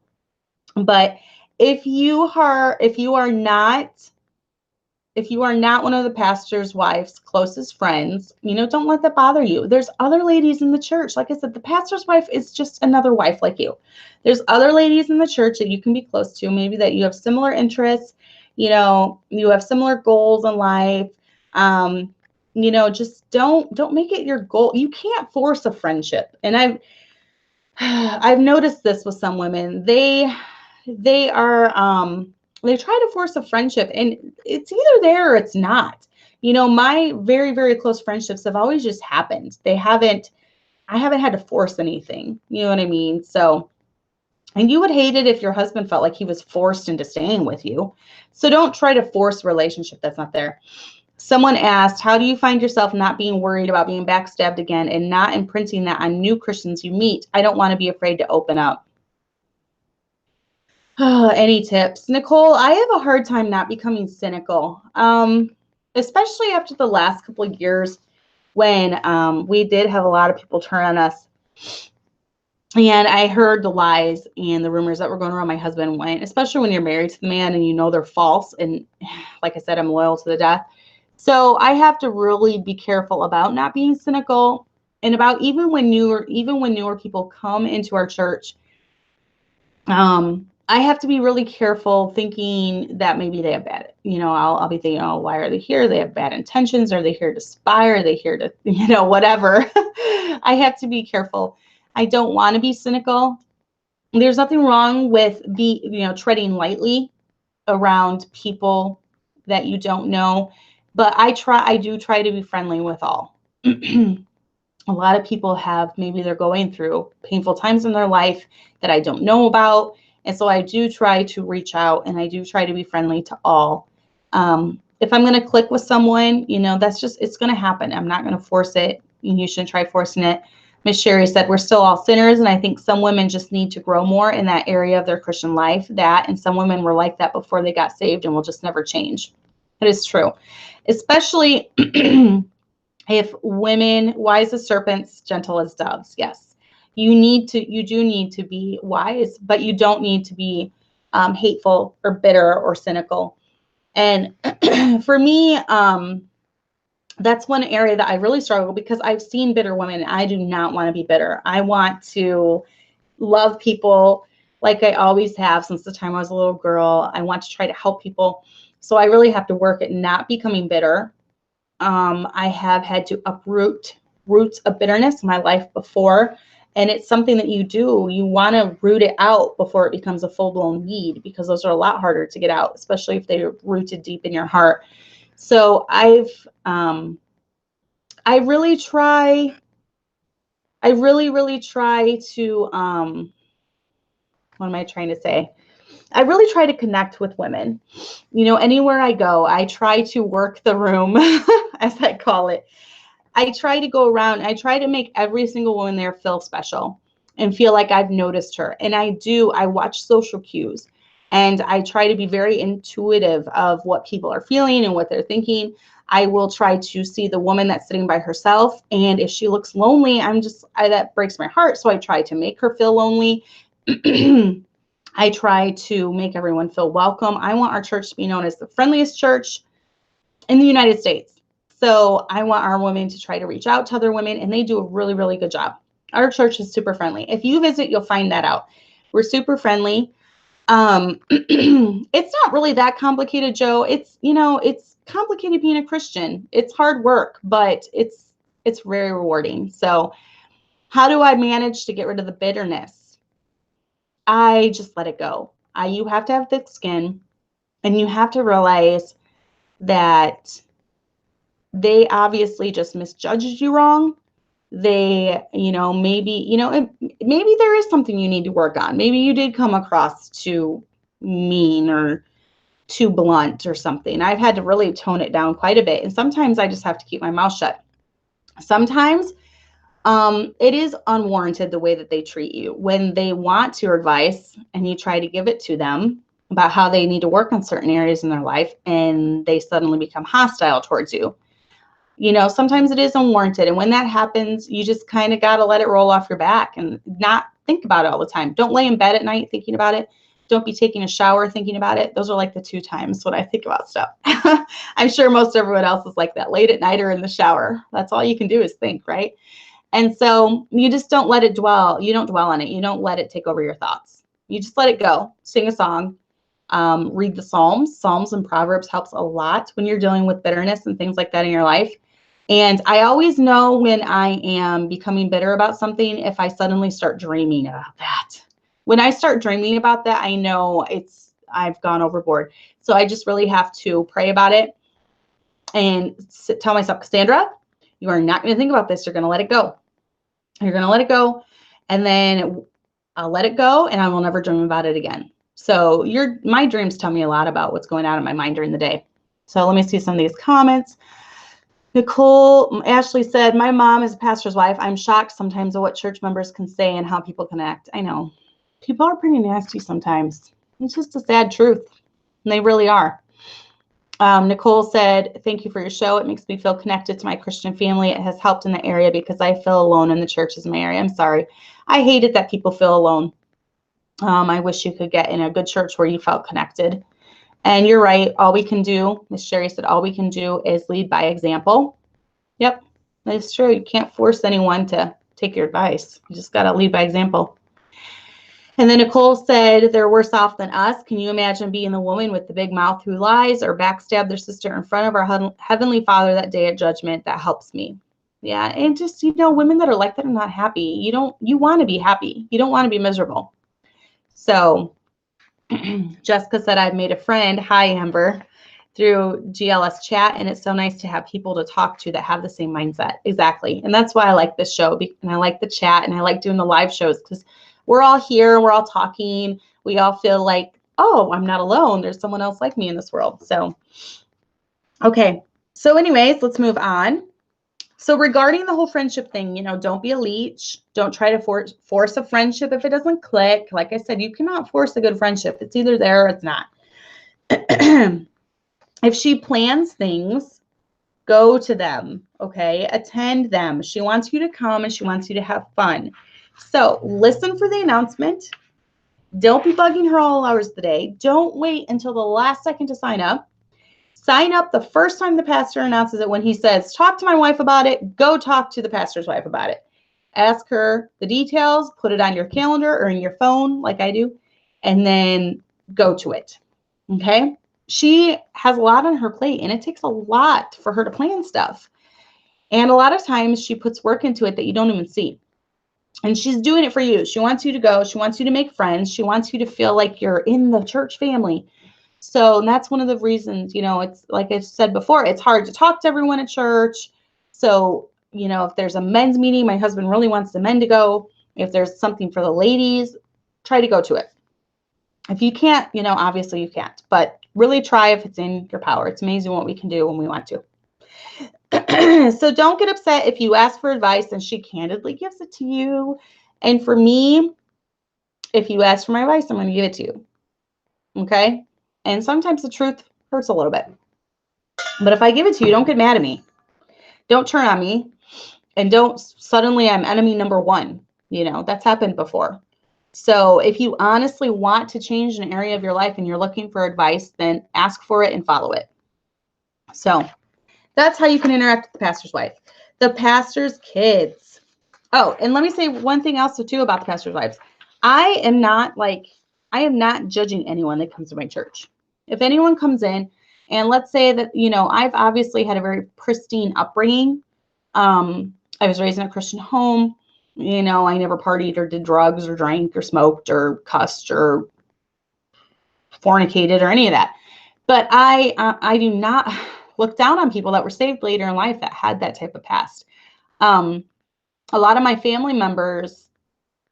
Speaker 1: But if you are not one of the pastor's wife's closest friends, you know, don't let that bother you. There's other ladies in the church. Like I said, the pastor's wife is just another wife like you. There's other ladies in the church that you can be close to, maybe that you have similar interests, you know, you have similar goals in life. You know, just don't make it your goal. You can't force a friendship. And I've noticed this with some women. They try to force a friendship, and it's either there or it's not. You know, my very, very close friendships have always just happened. I haven't had to force anything. You know what I mean? So, and you would hate it if your husband felt like he was forced into staying with you. So don't try to force a relationship that's not there. Someone asked, how do you find yourself not being worried about being backstabbed again and not imprinting that on new Christians you meet? I don't want to be afraid to open up. Any tips? Nicole, I have a hard time not becoming cynical, especially after the last couple of years when we did have a lot of people turn on us. And I heard the lies and the rumors that were going around my husband went, especially when you're married to the man and you know they're false. And like I said, I'm loyal to the death. So I have to really be careful about not being cynical, and about even when newer people come into our church. I have to be really careful thinking that maybe they have bad, you know, I'll be thinking, oh, why are they here? They have bad intentions. Are they here to spy? Are they here to, you know, whatever. I have to be careful. I don't want to be cynical. There's nothing wrong with treading lightly around people that you don't know, but I do try to be friendly with all. A lot of people they're going through painful times in their life that I don't know about. And so I do try to reach out, and I do try to be friendly to all. If I'm going to click with someone, you know, it's going to happen. I'm not going to force it. You shouldn't try forcing it. Miss Sherry said, we're still all sinners. And I think some women just need to grow more in that area of their Christian life. And some women were like that before they got saved and will just never change. It is true. Especially if women, wise as serpents, gentle as doves. Yes. You do need to be wise, but you don't need to be hateful or bitter or cynical. And for me, that's one area that I really struggle, because I've seen bitter women, and I do not want to be bitter. I want to love people like I always have since the time I was a little girl. I want to try to help people. So I really have to work at not becoming bitter. I have had to uproot roots of bitterness in my life before. And it's something that you do. You want to root it out before it becomes a full-blown weed, because those are a lot harder to get out, especially if they're rooted deep in your heart. So I really try to, what am I trying to say? I really try to connect with women. You know, anywhere I go, I try to work the room, as I call it. I try to go around, I try to make every single woman there feel special and feel like I've noticed her. And I watch social cues, and I try to be very intuitive of what people are feeling and what they're thinking. I will try to see the woman that's sitting by herself, and if she looks lonely, that breaks my heart. So I try to make her feel lonely. I try to make everyone feel welcome. I want our church to be known as the friendliest church in the United States. So I want our women to try to reach out to other women, and they do a really, really good job. Our church is super friendly. If you visit, you'll find that out. We're super friendly. It's not really that complicated, Joe. It's complicated being a Christian. It's hard work, but it's very rewarding. So how do I manage to get rid of the bitterness? I just let it go. You have to have thick skin, and you have to realize that they obviously just misjudged you wrong. They, maybe there is something you need to work on. Maybe you did come across too mean or too blunt or something. I've had to really tone it down quite a bit. And sometimes I just have to keep my mouth shut. Sometimes it is unwarranted the way that they treat you. When they want your advice and you try to give it to them about how they need to work on certain areas in their life, and they suddenly become hostile towards you. Sometimes it is unwarranted. And when that happens, you just kind of got to let it roll off your back and not think about it all the time. Don't lay in bed at night thinking about it. Don't be taking a shower thinking about it. Those are like the 2 times when I think about stuff. I'm sure most everyone else is like that, late at night or in the shower. That's all you can do is think, right? And so you just don't let it dwell. You don't dwell on it. You don't let it take over your thoughts. You just let it go. Sing a song. Read the Psalms. Psalms and Proverbs helps a lot when you're dealing with bitterness and things like that in your life. And I always know when I am becoming bitter about something if I suddenly start dreaming about that. When I start dreaming about that, I know I've gone overboard. So I just really have to pray about it and tell myself, Cassandra, you are not going to think about this. You're going to let it go. You're going to let it go. And then I'll let it go, and I will never dream about it again. So my dreams tell me a lot about what's going on in my mind during the day. So let me see some of these comments. Ashley said, my mom is a pastor's wife. I'm shocked sometimes at what church members can say and how people can act. I know. People are pretty nasty sometimes. It's just a sad truth. And they really are. Nicole said, thank you for your show. It makes me feel connected to my Christian family. It has helped in the area because I feel alone in the churches in my area. I'm sorry. I hate it that people feel alone. I wish you could get in a good church where you felt connected. And you're right. All we can do, Miss Sherry said, all we can do is lead by example. Yep, that's true. You can't force anyone to take your advice. You just got to lead by example. And then Nicole said, they're worse off than us. Can you imagine being the woman with the big mouth who lies or backstab their sister in front of our Heavenly Father that day at judgment? That helps me. Yeah, and just, women that are like that are not happy. You want to be happy. You don't want to be miserable. So Jessica said, I've made a friend. Hi, Amber, through GLS chat. And it's so nice to have people to talk to that have the same mindset. Exactly. And that's why I like this show. And I like the chat, and I like doing the live shows because we're all here. We're all talking. We all feel like, oh, I'm not alone. There's someone else like me in this world. So, okay. So anyways, let's move on. So regarding the whole friendship thing, don't be a leech. Don't try to force a friendship if it doesn't click. Like I said, you cannot force a good friendship. It's either there or it's not. If she plans things, go to them, okay? Attend them. She wants you to come and she wants you to have fun. So listen for the announcement. Don't be bugging her all hours of the day. Don't wait until the last second to sign up. Sign up the first time the pastor announces it. When he says, talk to my wife about it, go talk to the pastor's wife about it. Ask her the details, put it on your calendar or in your phone like I do, and then go to it. Okay? She has a lot on her plate, and it takes a lot for her to plan stuff. And a lot of times she puts work into it that you don't even see. And she's doing it for you. She wants you to go. She wants you to make friends. She wants you to feel like you're in the church family. So that's one of the reasons, it's like I said before, it's hard to talk to everyone at church. So, if there's a men's meeting, my husband really wants the men to go. If there's something for the ladies, try to go to it. If you can't, obviously you can't, but really try if it's in your power. It's amazing what we can do when we want to. So don't get upset if you ask for advice and she candidly gives it to you. And for me, if you ask for my advice, I'm going to give it to you. Okay? And sometimes the truth hurts a little bit. But if I give it to you, don't get mad at me. Don't turn on me. And don't suddenly I'm enemy number one. That's happened before. So if you honestly want to change an area of your life and you're looking for advice, then ask for it and follow it. So that's how you can interact with the pastor's wife. The pastor's kids. Oh, and let me say one thing else too about the pastor's wives. I am not judging anyone that comes to my church. If anyone comes in, and let's say that, I've obviously had a very pristine upbringing. I was raised in a Christian home. I never partied or did drugs or drank or smoked or cussed or fornicated or any of that. But I do not look down on people that were saved later in life that had that type of past. A lot of my family members,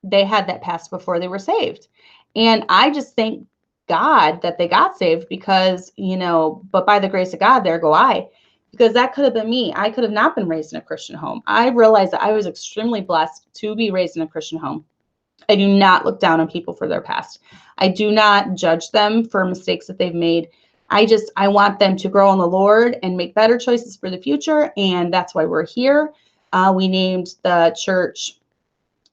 Speaker 1: they had that past before they were saved. And I just thank God that they got saved because, but by the grace of God, there go I. Because that could have been me. I could have not been raised in a Christian home. I realized that I was extremely blessed to be raised in a Christian home. I do not look down on people for their past. I do not judge them for mistakes that they've made. I want them to grow in the Lord and make better choices for the future. And that's why we're here. We named the church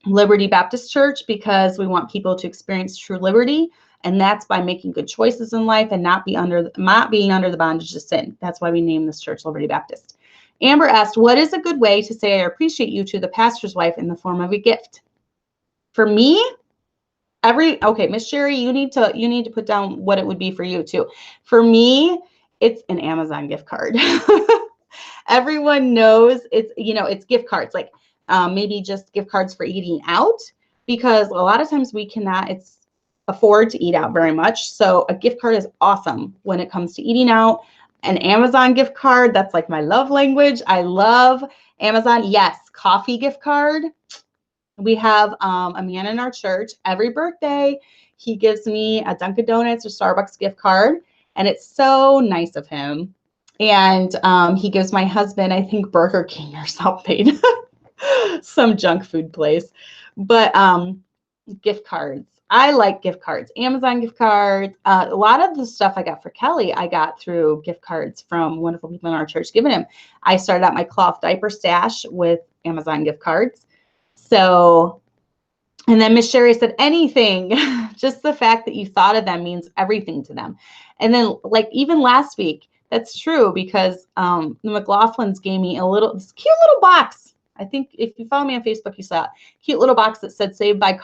Speaker 1: Liberty Baptist Church because we want people to experience true liberty. And that's by making good choices in life and not being under the bondage of sin. That's why we named this church Liberty Baptist. Amber asked, what is a good way to say I appreciate you to the pastor's wife in the form of a gift? For me, Miss Sherry, you need to put down what it would be for you too. For me, it's an Amazon gift card. Everyone knows it's gift cards, like maybe just gift cards for eating out, because a lot of times we cannot afford to eat out very much. So a gift card is awesome when it comes to eating out. An Amazon gift card, that's like my love language. I love Amazon. Yes, coffee gift card. We have a man in our church, every birthday, he gives me a Dunkin' Donuts or Starbucks gift card, and it's so nice of him. And he gives my husband, I think, Burger King or something, some junk food place. But gift cards. I like gift cards, Amazon gift cards. A lot of the stuff I got for Kelly, I got through gift cards from wonderful people in our church giving him. I started out my cloth diaper stash with Amazon gift cards. So, and then Miss Sherry said, anything, just the fact that you thought of them means everything to them. And then like even last week, that's true because the McLaughlins gave me this cute little box. I think if you follow me on Facebook, you saw it. Cute little box that said saved by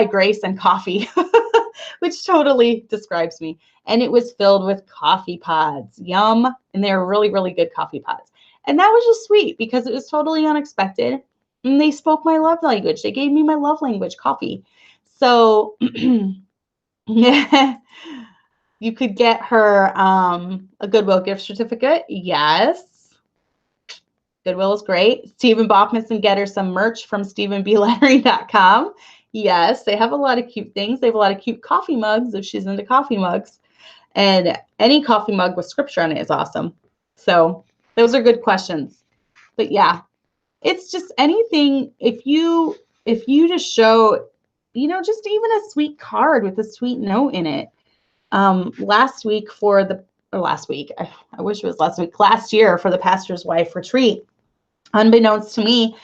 Speaker 1: grace and coffee, which totally describes me. And it was filled with coffee pods. Yum. And they were really, really good coffee pods. And that was just sweet because it was totally unexpected. And they spoke my love language. They gave me my love language, coffee. So yeah, you could get her a Goodwill gift certificate. Yes. Goodwill is great. Stephen Bachman can get her some merch from StephenBLettering.com. Yes, they have a lot of cute things. They have a lot of cute coffee mugs if she's into coffee mugs. And any coffee mug with scripture on it is awesome. So those are good questions. But yeah, it's just anything. If you just show, just even a sweet card with a sweet note in it. Last year for the pastor's wife retreat, unbeknownst to me,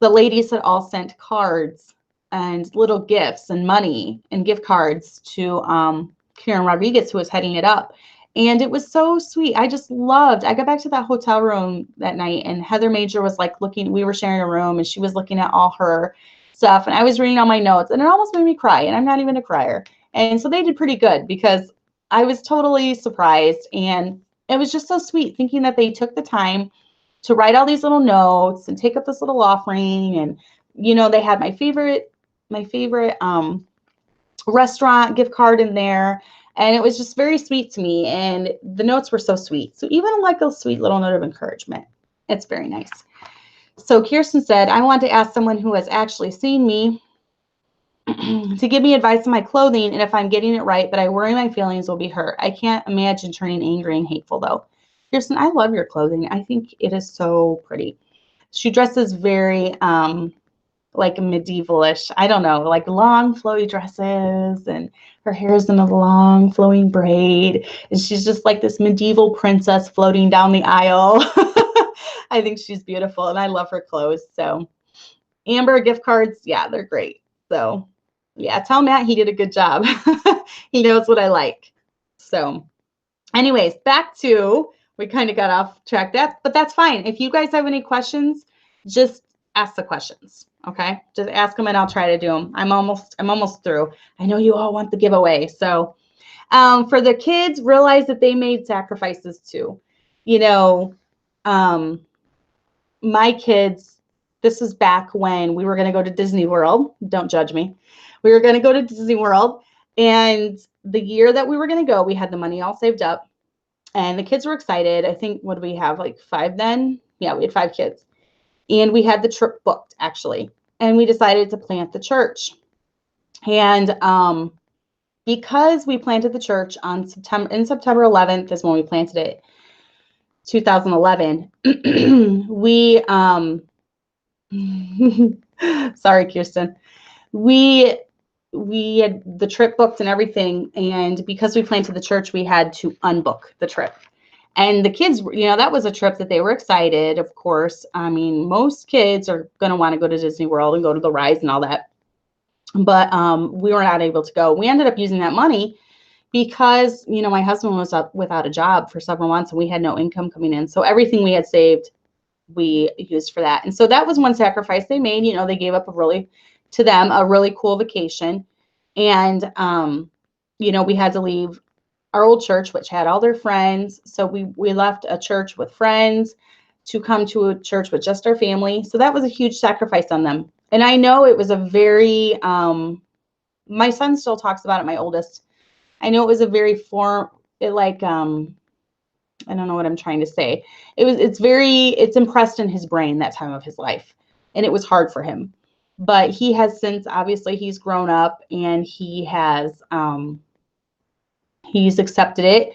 Speaker 1: the ladies had all sent cards and little gifts and money and gift cards to Karen Rodriguez, who was heading it up. And it was so sweet. I got back to that hotel room that night, and Heather Major was like we were sharing a room, and she was looking at all her stuff, and I was reading all my notes, and it almost made me cry, and I'm not even a crier. And so they did pretty good because I was totally surprised, and it was just so sweet thinking that they took the time to write all these little notes and take up this little offering. And, they had my favorite restaurant gift card in there. And it was just very sweet to me. And the notes were so sweet. So even like a sweet little note of encouragement, it's very nice. So Kirsten said, I want to ask someone who has actually seen me to give me advice on my clothing and if I'm getting it right, but I worry my feelings will be hurt. I can't imagine turning angry and hateful though. Kirsten, I love your clothing. I think it is so pretty. She dresses very like medievalish. I don't know, like long flowy dresses, and her hair is in a long flowing braid. And she's just like this medieval princess floating down the aisle. I think she's beautiful, and I love her clothes. So Amber gift cards, yeah, they're great. So yeah, tell Matt he did a good job. He knows what I like. So anyways, back to, we kind of got off track, but that's fine. If you guys have any questions, just ask the questions. Okay, just ask them and I'll try to do them. I'm almost through. I know you all want the giveaway. So for the kids, realize that they made sacrifices too. My kids, this is back when we were going to go to Disney World. Don't judge me. We were going to go to Disney World, and the year that we were going to go, we had the money all saved up, and the kids were excited. I think, what do we have, like 5 then? Yeah, we had 5 kids. And we had the trip booked, actually. And we decided to plant the church. And because we planted the church on September 11th is when we planted it, 2011, we, sorry, Kirsten, we had the trip booked and everything. And because we planted the church, we had to unbook the trip. And the kids, that was a trip that they were excited, of course. I mean, most kids are going to want to go to Disney World and go to the rides and all that. But we were not able to go. We ended up using that money because, my husband was up without a job for several months and we had no income coming in. So everything we had saved, we used for that. And so that was one sacrifice they made. They gave up a really cool vacation. And, we had to leave our old church, which had all their friends. So we left a church with friends to come to a church with just our family. So that was a huge sacrifice on them. And I know it was a very, my son still talks about it, my oldest. I know it was a very I don't know what I'm trying to say. It's impressed in his brain that time of his life. And it was hard for him. But he has since, obviously, he's grown up and he has, he's accepted it,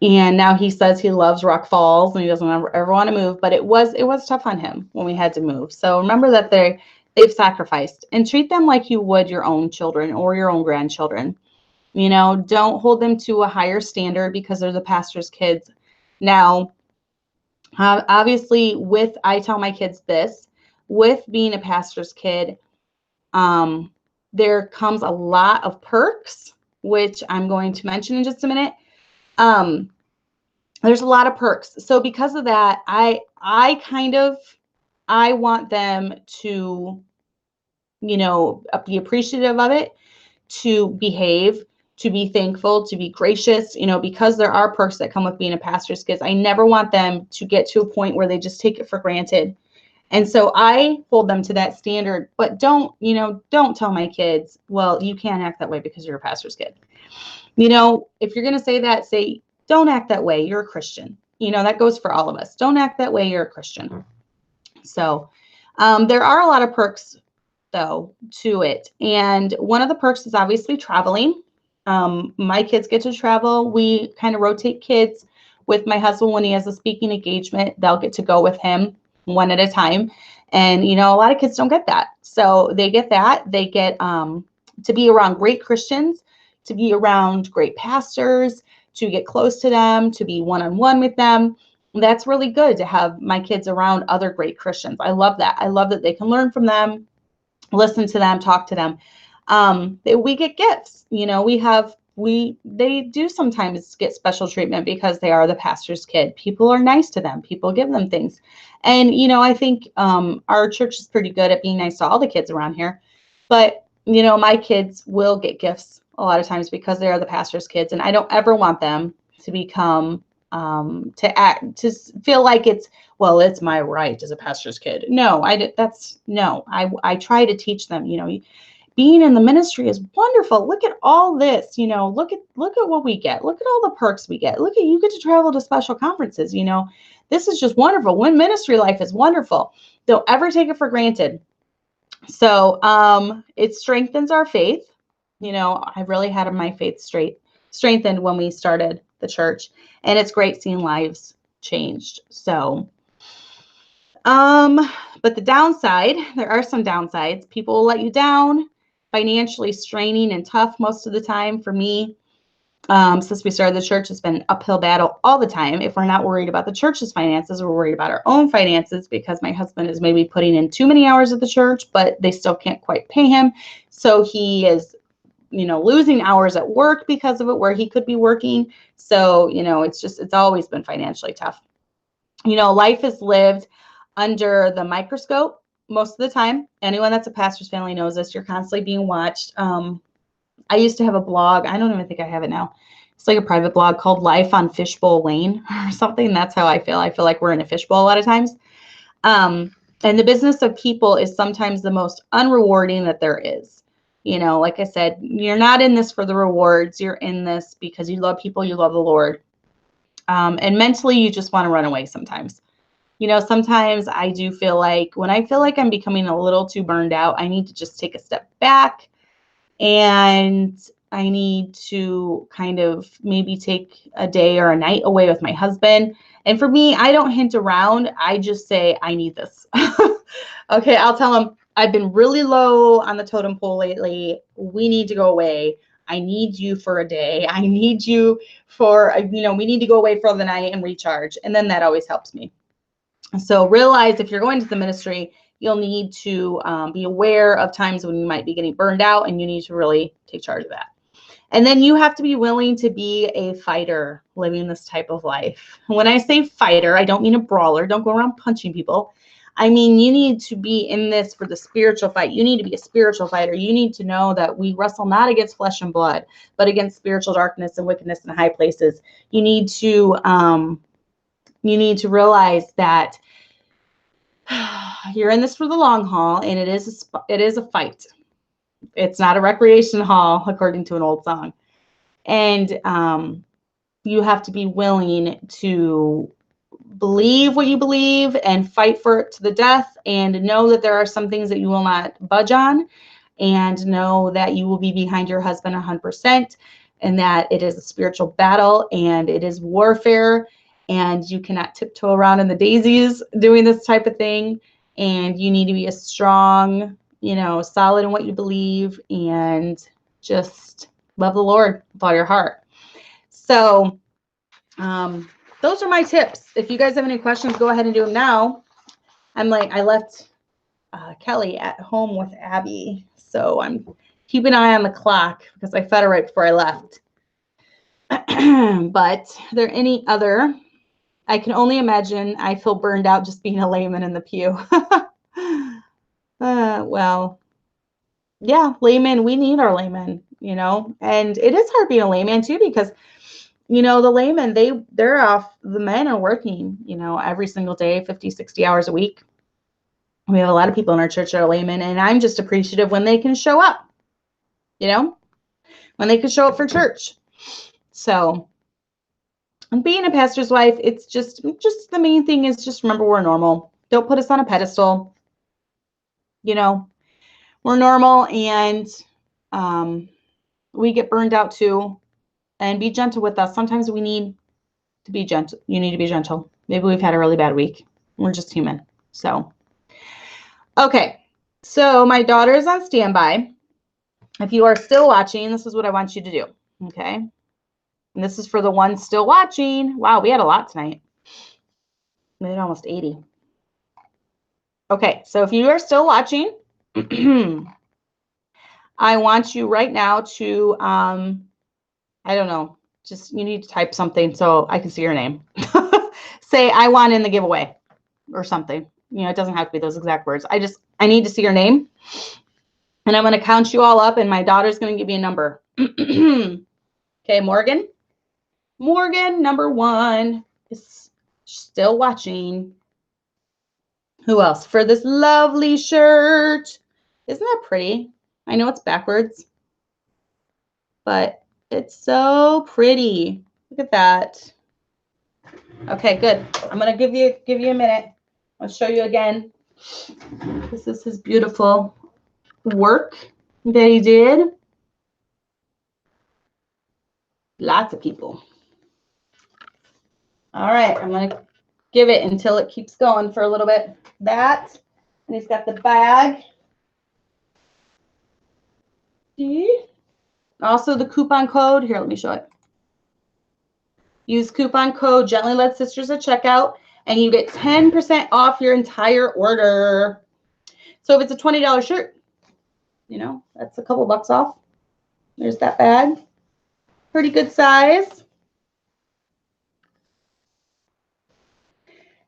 Speaker 1: and now he says he loves Rock Falls and he doesn't ever want to move. But it was tough on him when we had to move. So remember that they've sacrificed, and treat them like you would your own children or your own grandchildren. Don't hold them to a higher standard because they're the pastor's kids. Now, obviously, I tell my kids this, with being a pastor's kid, there comes a lot of perks, which I'm going to mention in just a minute. There's a lot of perks. So because of that, I want them to, be appreciative of it, to behave, to be thankful, to be gracious, because there are perks that come with being a pastor's kids. I never want them to get to a point where they just take it for granted. And so I hold them to that standard, but don't tell my kids, well, you can't act that way because you're a pastor's kid. If you're going to say that, say, don't act that way. You're a Christian. That goes for all of us. Don't act that way. You're a Christian. So there are a lot of perks, though, to it. And one of the perks is obviously traveling. My kids get to travel. We kind of rotate kids with my husband. When he has a speaking engagement, they'll get to go with him one at a time. And, a lot of kids don't get that. So they get that. They get to be around great Christians, to be around great pastors, to get close to them, to be one-on-one with them. That's really good to have my kids around other great Christians. I love that. I love that they can learn from them, listen to them, talk to them. We get gifts. We have they do sometimes get special treatment because they are the pastor's kid. People are nice to them. People give them things. And, I think our church is pretty good at being nice to all the kids around here. But, my kids will get gifts a lot of times because they are the pastor's kids. And I don't ever want them to become, to feel like it's my right as a pastor's kid. No, I try to teach them, being in the ministry is wonderful. Look at all this, look at what we get. Look at all the perks we get. Look at, you get to travel to special conferences, this is just wonderful. When ministry life is wonderful, don't ever take it for granted. So, it strengthens our faith. I really had my faith strengthened when we started the church, and it's great seeing lives changed. So, but the downside, there are some downsides. People will let you down. Financially straining and tough most of the time for me. Since we started the church, it's been an uphill battle all the time. If we're not worried about the church's finances, we're worried about our own finances, because my husband is maybe putting in too many hours at the church, but they still can't quite pay him. So he is, losing hours at work because of it, where he could be working. So, it's always been financially tough. Life is lived under the microscope most of the time. Anyone that's a pastor's family knows this. You're constantly being watched. I used to have a blog. I don't even think I have it now. It's like a private blog called Life on Fishbowl Lane or something. That's how I feel. I feel like we're in a fishbowl a lot of times. And the business of people is sometimes the most unrewarding that there is. Like I said, you're not in this for the rewards. You're in this because you love people, you love the Lord. And mentally, you just want to run away sometimes. Sometimes I do feel like when I feel like I'm becoming a little too burned out, I need to just take a step back, and I need to kind of maybe take a day or a night away with my husband. And for me, I don't hint around. I just say, I need this. Okay, I'll tell him, I've been really low on the totem pole lately. We need to go away. I need you for a day. I need you for, we need to go away for the night and recharge. And then that always helps me. So realize if you're going to the ministry, you'll need to be aware of times when you might be getting burned out, and you need to really take charge of that. And then you have to be willing to be a fighter living this type of life. When I say fighter, I don't mean a brawler. Don't go around punching people. I mean, you need to be in this for the spiritual fight. You need to be a spiritual fighter. You need to know that we wrestle not against flesh and blood, but against spiritual darkness and wickedness in high places. You need to realize that you're in this for the long haul, and it is a fight. It's not a recreation hall, according to an old song. And you have to be willing to believe what you believe and fight for it to the death, and know that there are some things that you will not budge on, and know that you will be behind your husband 100%, and that it is a spiritual battle, and it is warfare, and you cannot tiptoe around in the daisies doing this type of thing. And you need to be a strong, solid in what you believe, and just love the Lord with all your heart. So those are my tips. If you guys have any questions, go ahead and do them now. I left Kelly at home with Abby, so I'm keeping an eye on the clock because I fed her right before I left. But are there any other? I can only imagine I feel burned out just being a layman in the pew. Well, yeah, layman, we need our layman, and it is hard being a layman too, because, the laymen, they're off, the men are working, every single day, 50, 60 hours a week. We have a lot of people in our church that are laymen, and I'm just appreciative when they can show up, when they can show up for church. So, and being a pastor's wife, it's just the main thing is just remember we're normal. Don't put us on a pedestal. We're normal, and we get burned out too. And be gentle with us. Sometimes we need to be gentle. You need to be gentle. Maybe we've had a really bad week. We're just human. So, okay. So my daughter is on standby. If you are still watching, this is what I want you to do. Okay. And this is for the ones still watching. Wow, we had a lot tonight. We had almost 80. Okay, so if you are still watching, I want you right now to I don't know. Just you need to type something so I can see your name. Say I want in the giveaway or something. You know, it doesn't have to be those exact words. I need to see your name. And I'm going to count you all up, and my daughter's going to give you a number. Okay, Morgan. Morgan, number 1, is still watching. Who else? For this lovely shirt. Isn't that pretty? I know it's backwards, but it's so pretty. Look at that. Okay, good. I'm going to give you a minute. I'll show you again. This is his beautiful work that he did. Lots of people. All right, I'm going to give it until it keeps going for a little bit. That, and he's got the bag. See? Also the coupon code. Here, let me show it. Use coupon code gentlyled sisters at checkout, and you get 10% off your entire order. So if it's a $20 shirt, you know, that's a couple bucks off. There's that bag. Pretty good size.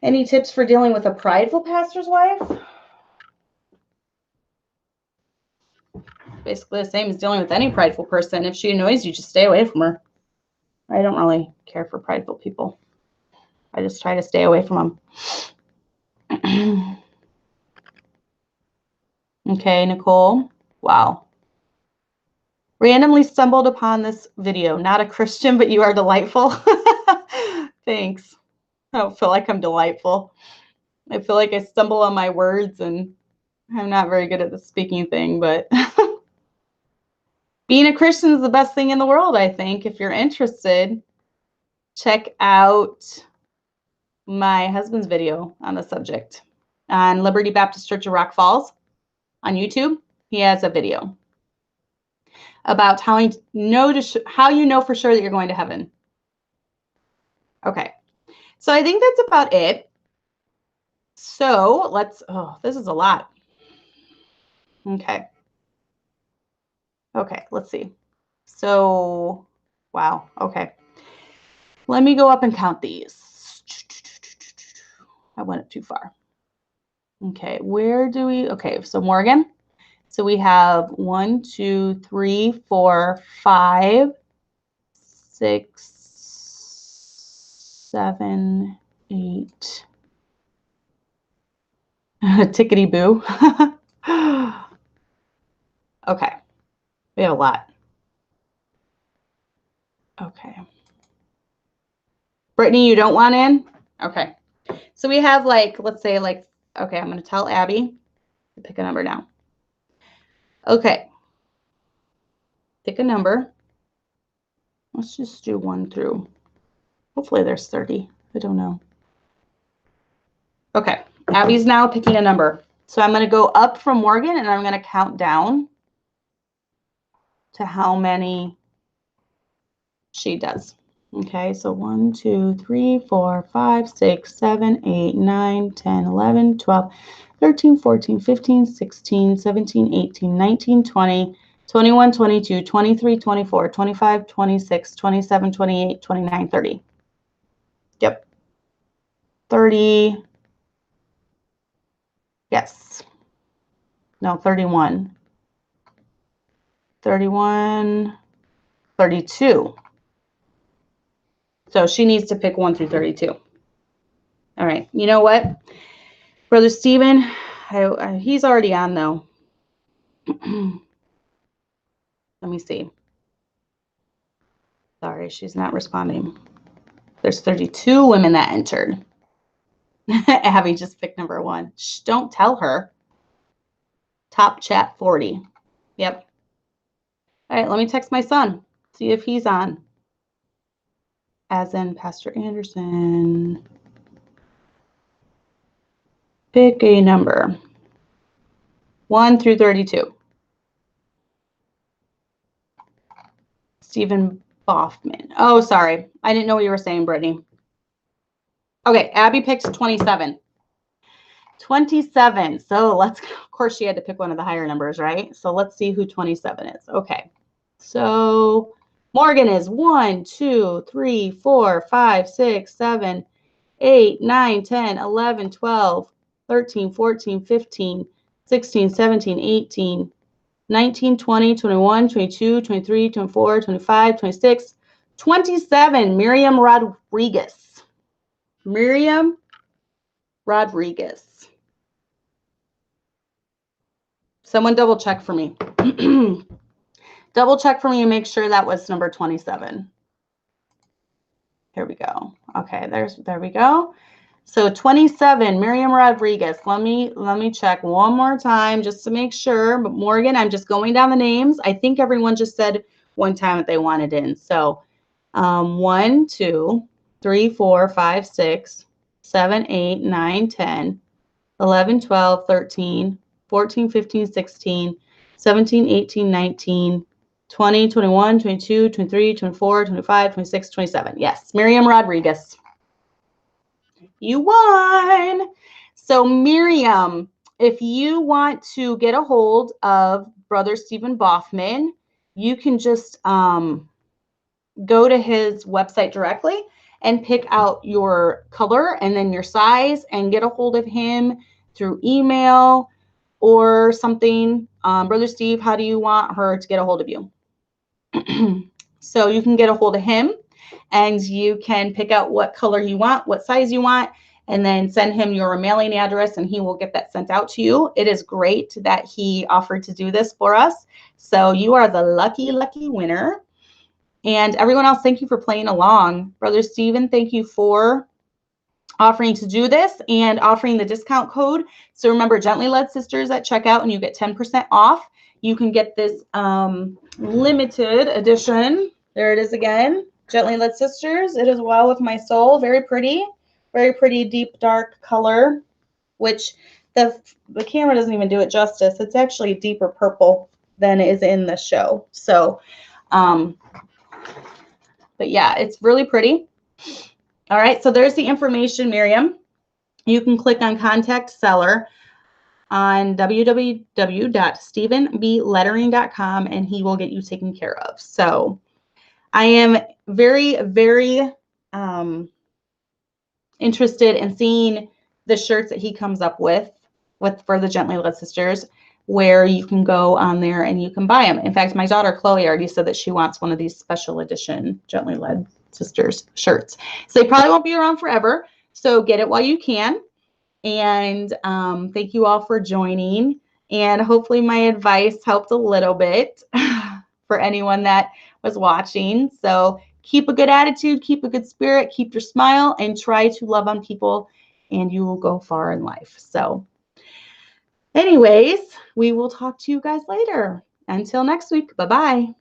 Speaker 1: Any tips for dealing with a prideful pastor's wife? Basically the same as dealing with any prideful person. If she annoys you, just stay away from her. I don't really care for prideful people. I just try to stay away from them. Okay, Nicole. Wow. Randomly stumbled upon this video. Not a Christian, but you are delightful. Thanks. I don't feel like I'm delightful. I feel like I stumble on my words, and I'm not very good at the speaking thing, but being a Christian is the best thing in the world, I think. If you're interested, check out my husband's video on the subject on Liberty Baptist Church of Rock Falls on YouTube. He has a video about how you know for sure that you're going to heaven. Okay, so I think that's about it. So this is a lot. Okay, let's see. So, wow, okay. Let me go up and count these. I went up too far. Okay, so Morgan. So we have 1, 2, 3, 4, 5, 6, 7, 8. Tickety boo. Okay, we have a lot. Okay. Brittany, you don't want in? Okay. So we have let's say okay, I'm going to tell Abby to pick a number now. Okay. Pick a number. Let's just do 1 through, hopefully there's 30. I don't know. Okay. Abby's now picking a number. So I'm going to go up from Morgan, and I'm going to count down to how many she does. Okay, so 1, 2, 3, 4, 5, 6, 7, 8, 9, 10, 11, 12, 13, 14, 15, 16, 17, 18, 19, 20, 21, 22, 23, 24, 25, 26, 27, 28, 29, 30. Yep. 30. Yes. No, 31. 31, 32. So she needs to pick 1 through 32. All right. You know what? Brother Stephen, he's already on, though. Let me see. Sorry, she's not responding. There's 32 women that entered. Abby just picked number 1. Shh, don't tell her. Top chat 40. Yep. All right, let me text my son. See if he's on. As in Pastor Anderson. Pick a number. 1 through 32. Stephen Boffman. Oh, sorry. I didn't know what you were saying, Brittany. Okay, Abby picks 27. 27. So of course she had to pick one of the higher numbers, right? So let's see who 27 is. Okay. So Morgan is 1, 2, 3, 4, 5, 6, 7, 8, 9, 10, 11, 12, 13, 14, 15, 16, 17, 18, 19, 20, 21, 22, 23, 24, 25, 26, 27. Miriam Rodriguez. Miriam Rodriguez. Someone double check for me. Double check for me and make sure that was number 27. Here we go. Okay, there we go. So 27, Miriam Rodriguez. Let me check one more time just to make sure. But Morgan, I'm just going down the names. I think everyone just said one time that they wanted in. So 1, 2, 3, 4, 5, 6, 7, 8, 9, 10, 11, 12, 13, 14, 15, 16, 17, 18, 19, 20, 21, 22, 23, 24, 25, 26, 27. Yes, Miriam Rodriguez. You won. So Miriam, if you want to get a hold of Brother Stephen Boffman, you can just go to his website directly and pick out your color and then your size and get a hold of him through email or something. Brother Steve, how do you want her to get a hold of you? So you can get a hold of him and you can pick out what color you want, what size you want, and then send him your mailing address and he will get that sent out to you. It is great that he offered to do this for us. So you are the lucky, lucky winner. And everyone else, thank you for playing along. Brother Stephen, thank you for offering to do this and offering the discount code. So remember, Gently Led Sisters at checkout and you get 10% off. You can get this limited edition. There it is again. Gently Led Sisters. It is Well With My Soul. Very pretty deep dark color, which the camera doesn't even do it justice. It's actually a deeper purple than is in the show. So, but yeah, it's really pretty. All right, so there's the information, Miriam. You can click on Contact Seller on www.stephenblettering.com and he will get you taken care of. So I am very, very interested in seeing the shirts that he comes up with for the Gently Led Sisters, where you can go on there and you can buy them. In fact, my daughter Chloe already said that she wants one of these special edition Gently Led Sisters shirts. So they probably won't be around forever. So get it while you can. And thank you all for joining. And hopefully my advice helped a little bit for anyone that was watching. So keep a good attitude, keep a good spirit, keep your smile, and try to love on people, and you will go far in life. So anyways, we will talk to you guys later. Until next week, bye-bye.